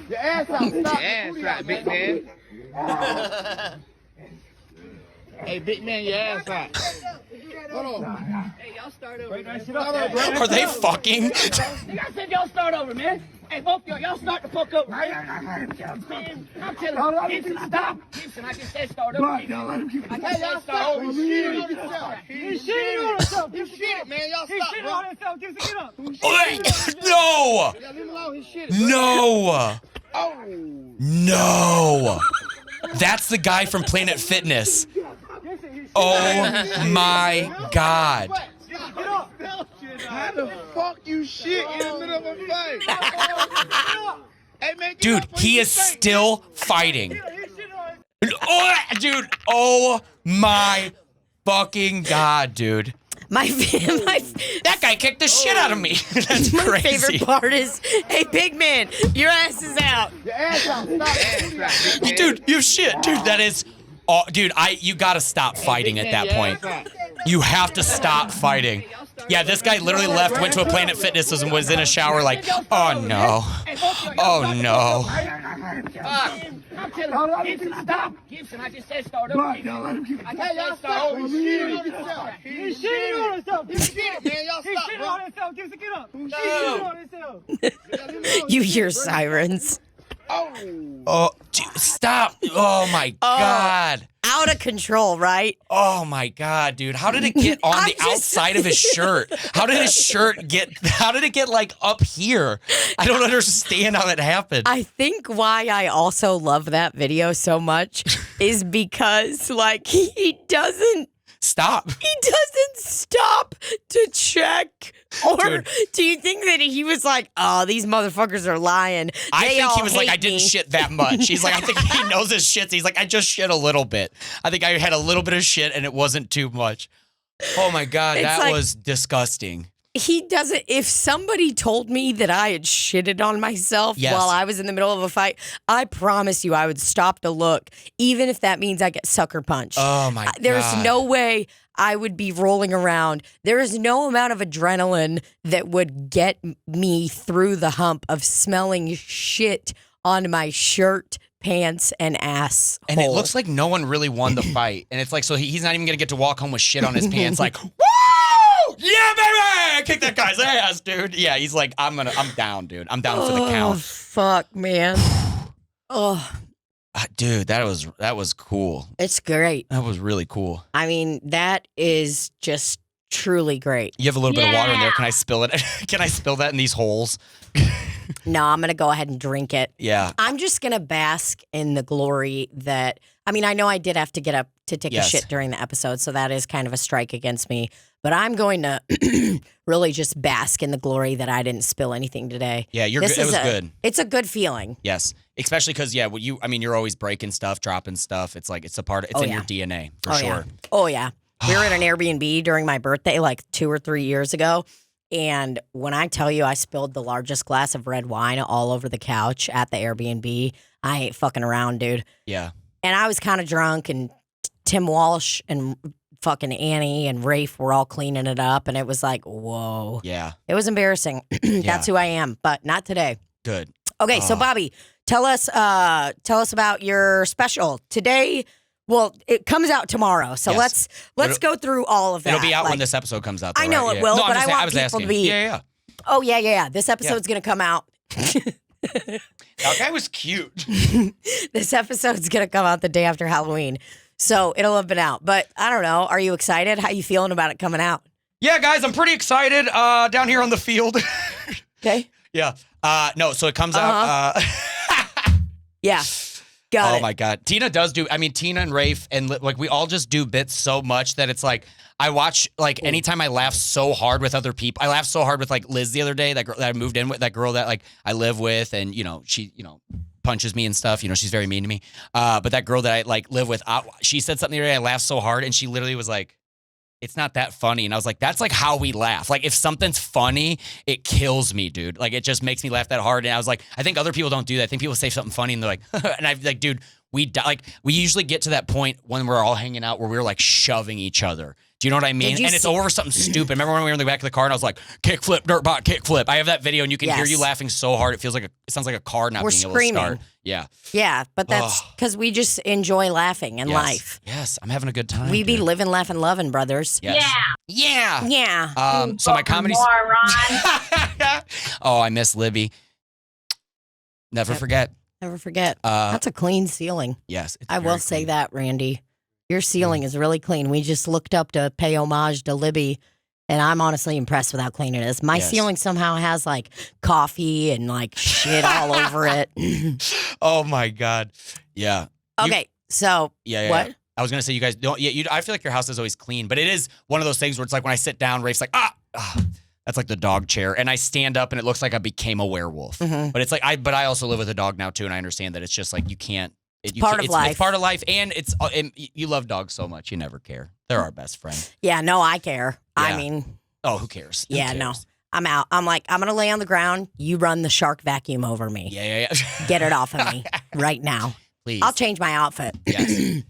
[SPEAKER 6] Your ass out. Stop. Your ass out, big man. Hey, big man, your ass out. Hold on.
[SPEAKER 7] Hey, y'all start over.
[SPEAKER 2] Are they fucking?
[SPEAKER 7] I said y'all start over, man. Hey, both y'all start the fuck over. Man, I'm telling you, Gibson, stop. Gibson, I just said start over. I just said start over.
[SPEAKER 6] He's shitting on himself. He's shitting, man. Y'all stop, bro.
[SPEAKER 7] himself. Gibson, get up.
[SPEAKER 2] No.
[SPEAKER 6] Yeah, leave him alone. He's shitting.
[SPEAKER 2] No.
[SPEAKER 6] Oh.
[SPEAKER 2] No. That's the guy from Planet Fitness. Oh my God.
[SPEAKER 6] How the fuck you shit in the middle of a fight? Hey, man, get
[SPEAKER 2] Dude,
[SPEAKER 6] up before
[SPEAKER 2] he
[SPEAKER 6] you
[SPEAKER 2] is
[SPEAKER 6] stink.
[SPEAKER 2] still fighting. Oh, dude. Oh my fucking God, dude. That guy kicked the shit out of me. That's
[SPEAKER 4] My
[SPEAKER 2] crazy.
[SPEAKER 4] favorite part is, hey, big man, your ass is out.
[SPEAKER 6] Your ass out. Stop.
[SPEAKER 2] Dude, you shit. Dude, that is... Oh, dude, you gotta stop fighting at that point. You have to stop fighting. Yeah, this guy literally left, went to a Planet Fitness and was in a shower like, oh no. Oh no.
[SPEAKER 7] I'm telling you, Gibson, stop. Gibson, I just said start over. I just said start over.
[SPEAKER 6] He's shitting on himself. He's shitting, man. Y'all stop, bro.
[SPEAKER 7] himself. Gibson, get up.
[SPEAKER 4] You hear sirens.
[SPEAKER 2] Oh, dude, stop. Oh my God.
[SPEAKER 4] Out of control, right?
[SPEAKER 2] Oh my God, dude. How did it get on
[SPEAKER 4] I'm
[SPEAKER 2] the
[SPEAKER 4] just-
[SPEAKER 2] outside of his shirt? How did his shirt get like up here? I don't understand how that happened.
[SPEAKER 4] I think why I also love that video so much is because, like, he doesn't
[SPEAKER 2] Stop.
[SPEAKER 4] stop to check. Or
[SPEAKER 2] Dude.
[SPEAKER 4] do you think that he was like, oh, these motherfuckers are lying?
[SPEAKER 2] I
[SPEAKER 4] They
[SPEAKER 2] think he
[SPEAKER 4] all
[SPEAKER 2] was like,
[SPEAKER 4] hate
[SPEAKER 2] I didn't
[SPEAKER 4] me."
[SPEAKER 2] shit that much. He's like, I think he knows his shits. He's like, I just shit a little bit. I think I had a little bit of shit and it wasn't too much. Oh my God,
[SPEAKER 4] It's
[SPEAKER 2] that
[SPEAKER 4] like-
[SPEAKER 2] was disgusting.
[SPEAKER 4] He doesn't. If somebody told me that I had shitted on myself
[SPEAKER 2] Yes.
[SPEAKER 4] while I was in the middle of a fight, I promise you I would stop to look, even if that means I get sucker punched.
[SPEAKER 2] Oh my God.
[SPEAKER 4] There's no way I would be rolling around. There is no amount of adrenaline that would get me through the hump of smelling shit on my shirt, pants, and ass.
[SPEAKER 2] And it looks like no one really won the fight. And it's like, so he's not even going to get to walk home with shit on his pants. Like, woo! Yeah, baby! Kick that guy's ass, dude. Yeah, he's like, I'm down, dude. I'm down for the
[SPEAKER 4] Oh,
[SPEAKER 2] count.
[SPEAKER 4] fuck, man. Oh,
[SPEAKER 2] Dude, that was cool.
[SPEAKER 4] it's great.
[SPEAKER 2] That was really cool.
[SPEAKER 4] I mean, that is just truly great.
[SPEAKER 2] You have a little bit of water in there. Can I spill it? Can I spill that in these holes?
[SPEAKER 4] No, I'm going to go ahead and drink it.
[SPEAKER 2] Yeah.
[SPEAKER 4] I'm just going to bask in the glory that, I mean, I know I did have to get up to take
[SPEAKER 2] Yes.
[SPEAKER 4] a shit during the episode, so that is kind of a strike against me. But I'm going to really just bask in the glory that I didn't spill anything today.
[SPEAKER 2] Yeah, you're
[SPEAKER 4] This
[SPEAKER 2] good. It
[SPEAKER 4] is
[SPEAKER 2] was
[SPEAKER 4] a-
[SPEAKER 2] good.
[SPEAKER 4] It's a good feeling.
[SPEAKER 2] Yes. Especially because, yeah, you're always breaking stuff, dropping stuff. It's like, it's in
[SPEAKER 4] yeah.
[SPEAKER 2] your DNA for
[SPEAKER 4] Oh,
[SPEAKER 2] sure.
[SPEAKER 4] yeah. Oh, yeah. We were at an Airbnb during my birthday like 2 or 3 years ago. And when I tell you I spilled the largest glass of red wine all over the couch at the Airbnb, I ain't fucking around, dude.
[SPEAKER 2] Yeah.
[SPEAKER 4] And I was kind of drunk and Tim Walsh and fucking Annie and Rafe were all cleaning it up, and it was like, whoa.
[SPEAKER 2] Yeah.
[SPEAKER 4] It was embarrassing. That's who I am, but not today.
[SPEAKER 2] Good.
[SPEAKER 4] Okay, so Bobby, tell us about your special today. Well, it comes out tomorrow, so
[SPEAKER 2] Yes.
[SPEAKER 4] let's go through all of that.
[SPEAKER 2] It'll be out
[SPEAKER 4] like,
[SPEAKER 2] when this episode comes out. Though,
[SPEAKER 4] I know
[SPEAKER 2] right?
[SPEAKER 4] it will,
[SPEAKER 2] No,
[SPEAKER 4] but I want
[SPEAKER 2] was
[SPEAKER 4] people
[SPEAKER 2] asking.
[SPEAKER 4] to be.
[SPEAKER 2] Yeah.
[SPEAKER 4] Oh yeah. This episode's gonna come out.
[SPEAKER 2] That guy was cute.
[SPEAKER 4] This episode's gonna come out the day after Halloween, so it'll have been out. But I don't know. Are you excited? How you feeling about it coming out?
[SPEAKER 2] Yeah, guys, I'm pretty excited. Down here on the field.
[SPEAKER 4] Okay.
[SPEAKER 2] Yeah. No, so it comes out.
[SPEAKER 4] Yeah. Got it.
[SPEAKER 2] Oh my God. Tina does do, I mean, Tina and Rafe and like we all just do bits so much that it's like, I watch like anytime I laugh so hard with other people. I laughed so hard with like Liz the other day, that girl that I moved in with, that girl that like I live with, and she, punches me and stuff. She's very mean to me. But that girl that I like live with, she said something the other day, I laughed so hard, and she literally was like, it's not that funny. And I was like, that's like how we laugh. Like if something's funny, it kills me, dude. Like it just makes me laugh that hard. And I was like, I think other people don't do that. I think people say something funny and they're like, and I'm like, dude, we usually get to that point when we're all hanging out where we're like shoving each other. Do you know what I mean? And it's over something stupid. Remember when we were in the back of the car and I was like, kickflip, dirtbot, kickflip. I have that video and you can hear you laughing so hard. It sounds like a car not
[SPEAKER 4] We're
[SPEAKER 2] being
[SPEAKER 4] screaming.
[SPEAKER 2] able to start. Yeah.
[SPEAKER 4] Yeah, but that's because we just enjoy laughing in life.
[SPEAKER 2] Yes, I'm having a good time.
[SPEAKER 4] We be living, laughing, loving, brothers.
[SPEAKER 2] Yes. Yeah.
[SPEAKER 4] Yeah.
[SPEAKER 2] So my comedy. Oh, I miss Libbie. Never forget.
[SPEAKER 4] Never forget. That's a clean ceiling.
[SPEAKER 2] Yes.
[SPEAKER 4] I will say that, Randy. Your ceiling is really clean. We just looked up to pay homage to Libbie, and I'm honestly impressed with how clean it is. My ceiling somehow has like coffee and like shit all over it.
[SPEAKER 2] Oh my God. Yeah.
[SPEAKER 4] Okay. So
[SPEAKER 2] Yeah.
[SPEAKER 4] what?
[SPEAKER 2] Yeah. I was gonna say you guys don't. Yeah. I feel like your house is always clean, but it is one of those things where it's like when I sit down, Rafe's like, that's like the dog chair, and I stand up and it looks like I became a werewolf. But it's like But I also live with a dog now too, and I understand that it's just like you can't. It's
[SPEAKER 4] part of life.
[SPEAKER 2] It's part of life, and you love dogs so much, you never care. They're our best friend.
[SPEAKER 4] Yeah, no, I care.
[SPEAKER 2] Yeah.
[SPEAKER 4] I mean,
[SPEAKER 2] Oh, who cares? Who
[SPEAKER 4] yeah, no.
[SPEAKER 2] cares?
[SPEAKER 4] I'm out. I'm like, I'm going to lay on the ground. You run the shark vacuum over me.
[SPEAKER 2] Yeah.
[SPEAKER 4] Get it off of me right now.
[SPEAKER 2] Please.
[SPEAKER 4] I'll change my outfit.
[SPEAKER 2] Yes.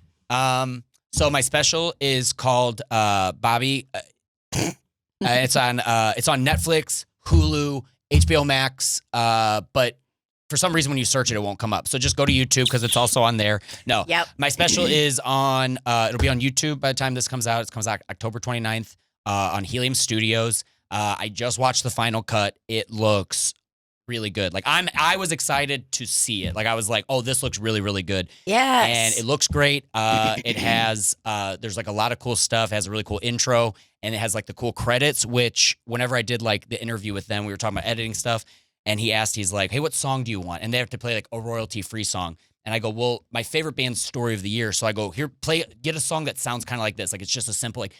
[SPEAKER 2] So my special is called Bobby. It's on Netflix, Hulu, HBO Max, but for some reason, when you search it, it won't come up. So just go to YouTube because it's also on there. No.
[SPEAKER 4] Yep.
[SPEAKER 2] My special is on, it'll be on YouTube by the time this comes out. It comes out October 29th on Helium Studios. I just watched the final cut. It looks really good. Like I was excited to see it. Like I was like, oh, this looks really, really good.
[SPEAKER 4] Yes.
[SPEAKER 2] And it looks great. It has, there's like a lot of cool stuff. It has a really cool intro, and it has like the cool credits, which whenever I did like the interview with them, we were talking about editing stuff. And he's like, hey, what song do you want? And they have to play like a royalty-free song. And I go, well, my favorite band's Story of the Year. So I go, here, get a song that sounds kind of like this. Like it's just a simple, like,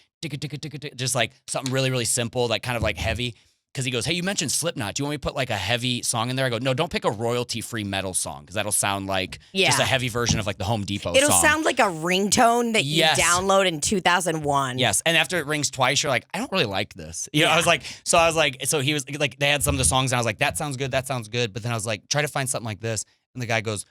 [SPEAKER 2] just like something really, really simple, like kind of like heavy. Because he goes, hey, you mentioned Slipknot. Do you want me to put like a heavy song in there? I go, no, don't pick a royalty-free metal song because that'll sound like just a heavy version of like the Home Depot
[SPEAKER 4] It'll
[SPEAKER 2] song.
[SPEAKER 4] sound like a ringtone that you download in 2001.
[SPEAKER 2] Yes, and after it rings twice, you're like, I don't really like this. I was like, so he was like, they had some of the songs, and I was like, that sounds good. But then I was like, try to find something like this. And the guy goes,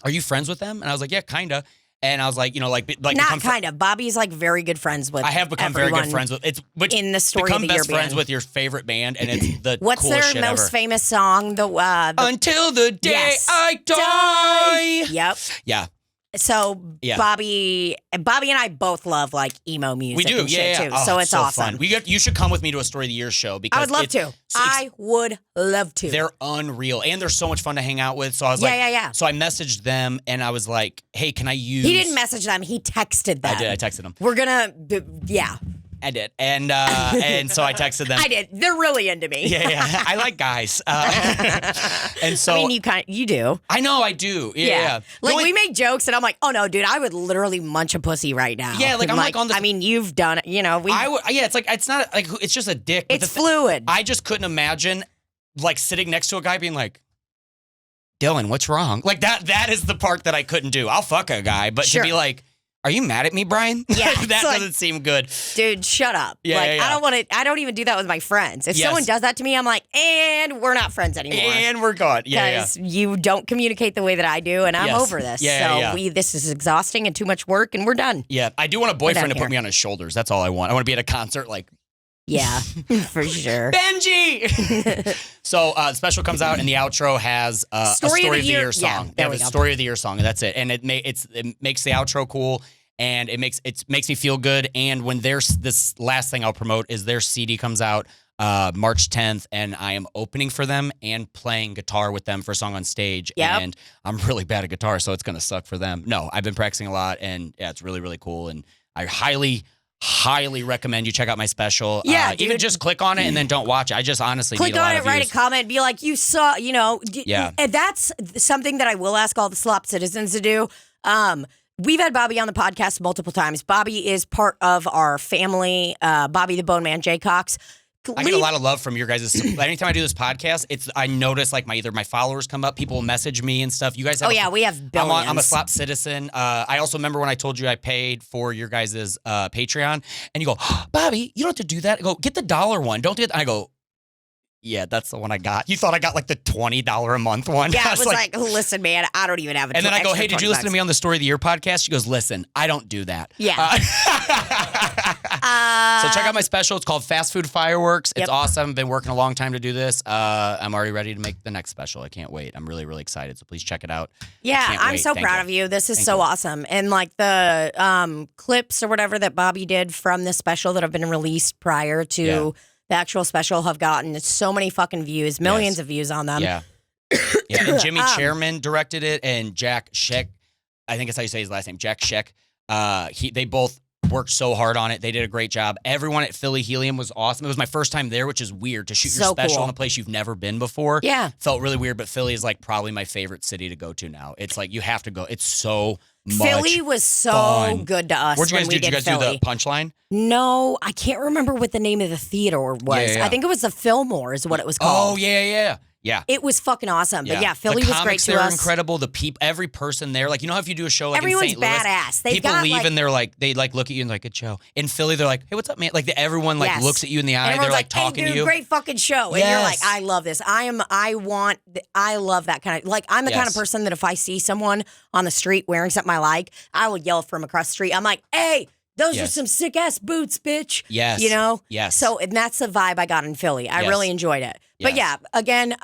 [SPEAKER 2] are you friends with them? And I was like, yeah, kinda. And I was like,
[SPEAKER 4] Not kind of. Bobby's like very good friends with.
[SPEAKER 2] I have become very good friends with. But
[SPEAKER 4] in the Story
[SPEAKER 2] become
[SPEAKER 4] of the Year
[SPEAKER 2] best friends
[SPEAKER 4] band.
[SPEAKER 2] with your favorite band, and it's the
[SPEAKER 4] What's
[SPEAKER 2] coolest
[SPEAKER 4] their
[SPEAKER 2] shit
[SPEAKER 4] most
[SPEAKER 2] ever.
[SPEAKER 4] famous song? The
[SPEAKER 2] Until the day I die.
[SPEAKER 4] Yep.
[SPEAKER 2] Yeah.
[SPEAKER 4] So
[SPEAKER 2] Yeah.
[SPEAKER 4] Bobby and I both love like emo music.
[SPEAKER 2] We do,
[SPEAKER 4] and shit
[SPEAKER 2] yeah.
[SPEAKER 4] too.
[SPEAKER 2] Oh,
[SPEAKER 4] so it's awesome.
[SPEAKER 2] Fun. You should come with me to a Story of the Year show because
[SPEAKER 4] I would love to. I would love to.
[SPEAKER 2] They're unreal, and they're so much fun to hang out with. So I was like,
[SPEAKER 4] yeah.
[SPEAKER 2] So I messaged them, and I was like, hey, can I use?
[SPEAKER 4] He didn't message them. He texted them.
[SPEAKER 2] I did. I texted them.
[SPEAKER 4] We're gonna, yeah.
[SPEAKER 2] I did, and so I texted them.
[SPEAKER 4] I did. They're really into me.
[SPEAKER 2] Yeah. I like guys, and so
[SPEAKER 4] I mean, you do.
[SPEAKER 2] I know I do. Yeah.
[SPEAKER 4] Like we make jokes, and I'm like, oh no, dude, I would literally munch a pussy right now.
[SPEAKER 2] Yeah, like I'm like on the.
[SPEAKER 4] I mean, you've done it. You know,
[SPEAKER 2] it's like it's not like it's just a dick. But
[SPEAKER 4] it's fluid.
[SPEAKER 2] I just couldn't imagine like sitting next to a guy being like, Dylan, what's wrong? Like that is the part that I couldn't do. I'll fuck a guy, but
[SPEAKER 4] Sure.
[SPEAKER 2] to be like, Are you mad at me, Brian?
[SPEAKER 4] Yeah,
[SPEAKER 2] that
[SPEAKER 4] it's like-
[SPEAKER 2] doesn't seem good.
[SPEAKER 4] Dude, shut up.
[SPEAKER 2] Yeah,
[SPEAKER 4] like,
[SPEAKER 2] yeah.
[SPEAKER 4] I don't even do that with my friends. If
[SPEAKER 2] Yes.
[SPEAKER 4] someone does that to me, I'm like, and we're not friends anymore.
[SPEAKER 2] And we're gone. Yeah,
[SPEAKER 4] Because you don't communicate the way that I do, and I'm
[SPEAKER 2] Yes.
[SPEAKER 4] over this.
[SPEAKER 2] Yeah,
[SPEAKER 4] so
[SPEAKER 2] yeah.
[SPEAKER 4] this is exhausting and too much work, and we're done.
[SPEAKER 2] Yeah, I do want a boyfriend to
[SPEAKER 4] here.
[SPEAKER 2] put me on his shoulders. That's all I want. I want to be at a concert like,
[SPEAKER 4] Yeah, for sure.
[SPEAKER 2] Benji! So the special comes out and the outro has a story of the year song.
[SPEAKER 4] Yeah,
[SPEAKER 2] They
[SPEAKER 4] there
[SPEAKER 2] have
[SPEAKER 4] we
[SPEAKER 2] a
[SPEAKER 4] go.
[SPEAKER 2] story of the year song, and that's it. And it makes the outro cool, and it makes me feel good. And when there's this last thing I'll promote is their CD comes out March 10th, and I am opening for them and playing guitar with them for a song on stage.
[SPEAKER 4] Yep.
[SPEAKER 2] And I'm really bad at guitar, so it's gonna suck for them. No, I've been practicing a lot, and yeah, it's really, really cool. And I highly recommend you check out my special.
[SPEAKER 4] Yeah,
[SPEAKER 2] even
[SPEAKER 4] dude.
[SPEAKER 2] just click on it and then don't watch it. I just honestly
[SPEAKER 4] Click
[SPEAKER 2] need a lot
[SPEAKER 4] on it,
[SPEAKER 2] of
[SPEAKER 4] write
[SPEAKER 2] views.
[SPEAKER 4] a comment, be like, you saw,
[SPEAKER 2] Yeah.
[SPEAKER 4] And that's something that I will ask all the Slop Citizens to do. We've had Bobby on the podcast multiple times. Bobby is part of our family. Bobby the Boneman, Jaycox.
[SPEAKER 2] I get a lot of love from your guys'. Anytime I do this podcast, I notice like either my followers come up, people will message me and stuff. You guys have
[SPEAKER 4] Oh, yeah, we have billions.
[SPEAKER 2] I'm a Slop Citizen. I also remember when I told you I paid for your guys' Patreon, and you go, Bobby, you don't have to do that. I go, get the $1 one. Don't do it. I go, yeah, that's the one I got. You thought I got like the $20 a month one.
[SPEAKER 4] Yeah,
[SPEAKER 2] I
[SPEAKER 4] it was like, listen, man, I don't even have a
[SPEAKER 2] and then I go, hey, did you listen to
[SPEAKER 4] $20?
[SPEAKER 2] me on the Story of the Year podcast? She goes, listen, I don't do that.
[SPEAKER 4] Yeah.
[SPEAKER 2] So check out my special. It's called Fast Food Fireworks. It's
[SPEAKER 4] Yep.
[SPEAKER 2] awesome. Been working a long time to do this. I'm already ready to make the next special. I can't wait. I'm really, really excited. So please check it out.
[SPEAKER 4] Yeah,
[SPEAKER 2] Can't
[SPEAKER 4] I'm
[SPEAKER 2] wait.
[SPEAKER 4] so
[SPEAKER 2] Thank
[SPEAKER 4] proud
[SPEAKER 2] you.
[SPEAKER 4] of you. This is
[SPEAKER 2] Thank
[SPEAKER 4] so
[SPEAKER 2] you.
[SPEAKER 4] awesome. And like the clips or whatever that Bobby did from the special that have been released prior to
[SPEAKER 2] Yeah.
[SPEAKER 4] the actual special have gotten so many fucking views, millions
[SPEAKER 2] Yes.
[SPEAKER 4] of views on them.
[SPEAKER 2] Yeah. Yeah. And Jimmy Chairman directed it, and Jack Sheck, I think that's how you say his last name, Jack Sheck. They both worked so hard on it. They did a great job. Everyone at Philly Helium was awesome. It was my first time there, which is weird to shoot your
[SPEAKER 4] So
[SPEAKER 2] special
[SPEAKER 4] cool.
[SPEAKER 2] in a place you've never been before.
[SPEAKER 4] Yeah.
[SPEAKER 2] Felt really weird, but Philly is like probably my favorite city to go to now. It's like you have to go. It's so much
[SPEAKER 4] Philly was so
[SPEAKER 2] fun.
[SPEAKER 4] good to us.
[SPEAKER 2] Where'd you
[SPEAKER 4] when
[SPEAKER 2] guys
[SPEAKER 4] we
[SPEAKER 2] do? Did you guys
[SPEAKER 4] Philly.
[SPEAKER 2] do the punchline?
[SPEAKER 4] No, I can't remember what the name of the theater was.
[SPEAKER 2] Yeah.
[SPEAKER 4] I think it was the Fillmore is what it was called.
[SPEAKER 2] Oh, yeah.
[SPEAKER 4] It was fucking awesome. But yeah, Philly
[SPEAKER 2] the
[SPEAKER 4] was great
[SPEAKER 2] comics
[SPEAKER 4] to
[SPEAKER 2] there are
[SPEAKER 4] us.
[SPEAKER 2] incredible. The people, every person there, like you know how if you do a show like
[SPEAKER 4] Everyone's
[SPEAKER 2] in St. Louis,
[SPEAKER 4] badass. They've
[SPEAKER 2] people
[SPEAKER 4] got,
[SPEAKER 2] leave
[SPEAKER 4] like-
[SPEAKER 2] and they're like they like look at you and like good show. In Philly, they're like, hey, what's up, man? Like everyone like
[SPEAKER 4] Yes.
[SPEAKER 2] looks at you in the
[SPEAKER 4] And
[SPEAKER 2] eye. They're
[SPEAKER 4] everyone's
[SPEAKER 2] like talking
[SPEAKER 4] hey, dude,
[SPEAKER 2] to you.
[SPEAKER 4] great fucking show. And you're like,
[SPEAKER 2] Yes.
[SPEAKER 4] I love this. I love that kind of, like, I'm the kind of
[SPEAKER 2] Yes.
[SPEAKER 4] person that if I see someone on the street wearing something I like, I would yell from across the street. I'm like, hey, those are
[SPEAKER 2] Yes.
[SPEAKER 4] some sick ass boots, bitch.
[SPEAKER 2] Yes.
[SPEAKER 4] You know?
[SPEAKER 2] Yes.
[SPEAKER 4] So, and that's the vibe I got in Philly. I
[SPEAKER 2] Yes.
[SPEAKER 4] really enjoyed it. But yeah,
[SPEAKER 2] Yes.
[SPEAKER 4] again,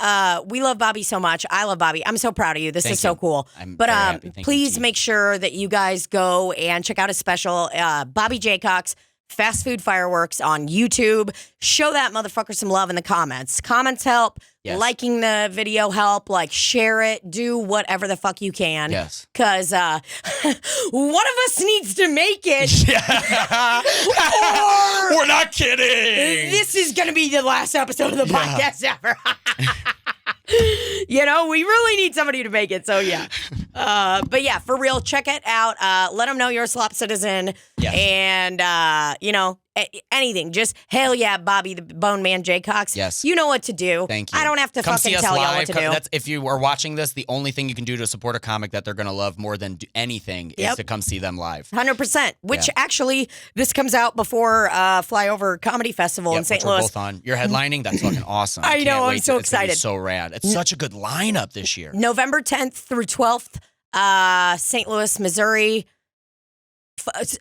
[SPEAKER 4] we love Bobby so much. I love Bobby. I'm so proud of you. This
[SPEAKER 2] Thank
[SPEAKER 4] is so
[SPEAKER 2] you.
[SPEAKER 4] cool.
[SPEAKER 2] I'm
[SPEAKER 4] But
[SPEAKER 2] very happy. Thank you,
[SPEAKER 4] please
[SPEAKER 2] T.
[SPEAKER 4] make sure that you guys go and check out his special, Bobby Jaycox, Fast Food Fireworks on YouTube. Show that motherfucker some love in the comments. Comments help.
[SPEAKER 2] Yes.
[SPEAKER 4] Liking the video help. Like, share it. Do whatever the fuck you can.
[SPEAKER 2] Yes.
[SPEAKER 4] Because one of us needs to make it.
[SPEAKER 2] We're not kidding.
[SPEAKER 4] This is going to be the last episode of the podcast ever. We really need somebody to make it. So, yeah. But, yeah, for real, check it out. Let them know you're a Slop Citizen.
[SPEAKER 2] Yes.
[SPEAKER 4] And, anything. Just, hell yeah, Bobby the Bone Man Jaycox.
[SPEAKER 2] Yes.
[SPEAKER 4] You know what to do.
[SPEAKER 2] Thank you.
[SPEAKER 4] I don't have to
[SPEAKER 2] Come
[SPEAKER 4] fucking
[SPEAKER 2] see us
[SPEAKER 4] tell y'all
[SPEAKER 2] live.
[SPEAKER 4] what to do.
[SPEAKER 2] That's, if you are watching this, the only thing you can do to support a comic that they're going to love more than anything is
[SPEAKER 4] Yep.
[SPEAKER 2] to come see them live.
[SPEAKER 4] 100%. Which
[SPEAKER 2] Yeah.
[SPEAKER 4] actually, this comes out before Flyover Comedy Festival in
[SPEAKER 2] Yep,
[SPEAKER 4] St.
[SPEAKER 2] which we're
[SPEAKER 4] Louis.
[SPEAKER 2] both on. You're headlining. That's fucking awesome.
[SPEAKER 4] I
[SPEAKER 2] can't
[SPEAKER 4] know, I'm
[SPEAKER 2] wait
[SPEAKER 4] so
[SPEAKER 2] it's gonna be
[SPEAKER 4] excited.
[SPEAKER 2] so rad. It's such a good lineup this year.
[SPEAKER 4] November 10th through 12th, St. Louis, Missouri.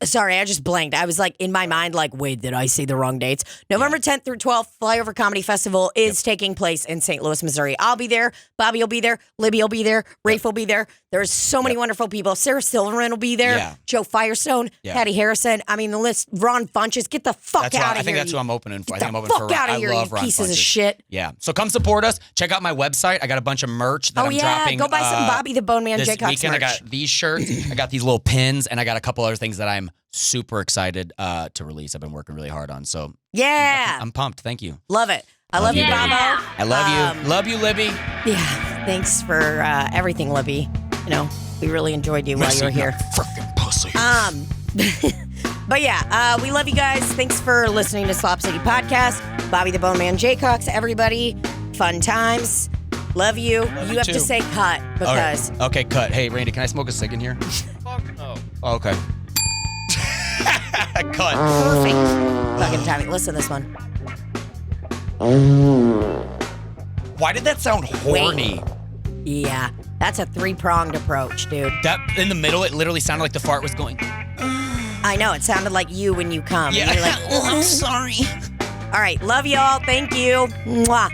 [SPEAKER 4] Sorry, I just blanked. I was like in my mind, like, wait, did I say the wrong dates? November 10th through 12th, Flyover Comedy Festival is taking place in St. Louis, Missouri. I'll be there. Bobby will be there. Libbie will be there. Rafe will be there. There's so many wonderful people. Sarah Silverman will be there.
[SPEAKER 2] Yeah.
[SPEAKER 4] Joe Firestone,
[SPEAKER 2] Yeah.
[SPEAKER 4] Patty Harrison. I mean, the list. Ron Funches. Get the fuck
[SPEAKER 2] That's
[SPEAKER 4] out
[SPEAKER 2] why,
[SPEAKER 4] of here.
[SPEAKER 2] I think that's
[SPEAKER 4] you-
[SPEAKER 2] who I'm opening for. I think I'm
[SPEAKER 4] the
[SPEAKER 2] opening for
[SPEAKER 4] fuck out
[SPEAKER 2] I
[SPEAKER 4] of here,
[SPEAKER 2] love
[SPEAKER 4] you
[SPEAKER 2] Ron
[SPEAKER 4] pieces of
[SPEAKER 2] Funches.
[SPEAKER 4] shit.
[SPEAKER 2] Yeah. So come support us. Check out my website. I got a bunch of merch that
[SPEAKER 4] Oh,
[SPEAKER 2] I'm
[SPEAKER 4] yeah.
[SPEAKER 2] dropping.
[SPEAKER 4] Go buy some Bobby the Bone Man
[SPEAKER 2] this
[SPEAKER 4] Jaycox
[SPEAKER 2] weekend.
[SPEAKER 4] merch.
[SPEAKER 2] I got these shirts. I got these little pins, and I got a couple other things that I'm super excited to release. I've been working really hard on. So
[SPEAKER 4] Yeah.
[SPEAKER 2] I'm pumped. Thank you.
[SPEAKER 4] Love it. I love you,
[SPEAKER 2] you, baby.
[SPEAKER 4] Bobo.
[SPEAKER 2] I love you. Love you, Libbie.
[SPEAKER 4] Yeah, thanks for everything, Libbie. We really enjoyed you while you were here.
[SPEAKER 2] Freaking pussy.
[SPEAKER 4] But yeah, we love you guys. Thanks for listening to Slop City Podcast. Bobby the Bone Man Jaycox, everybody. Fun times. Love you.
[SPEAKER 2] Love
[SPEAKER 4] you
[SPEAKER 2] you
[SPEAKER 4] have
[SPEAKER 2] too.
[SPEAKER 4] to say cut
[SPEAKER 2] All right.
[SPEAKER 4] because
[SPEAKER 2] Okay, cut. Hey, Randy, can I smoke a cig in here?
[SPEAKER 5] Fuck no.
[SPEAKER 2] Oh, okay. Cut.
[SPEAKER 4] Perfect fucking timing. Listen to this one.
[SPEAKER 2] Why did that sound horny?
[SPEAKER 4] Yeah, that's a 3-pronged approach, dude.
[SPEAKER 2] That in the middle, it literally sounded like the fart was going.
[SPEAKER 4] I know, it sounded like you when you come.
[SPEAKER 2] Yeah.
[SPEAKER 4] You're like,
[SPEAKER 2] Oh, I'm sorry.
[SPEAKER 4] all right, love y'all. Thank you. Mwah.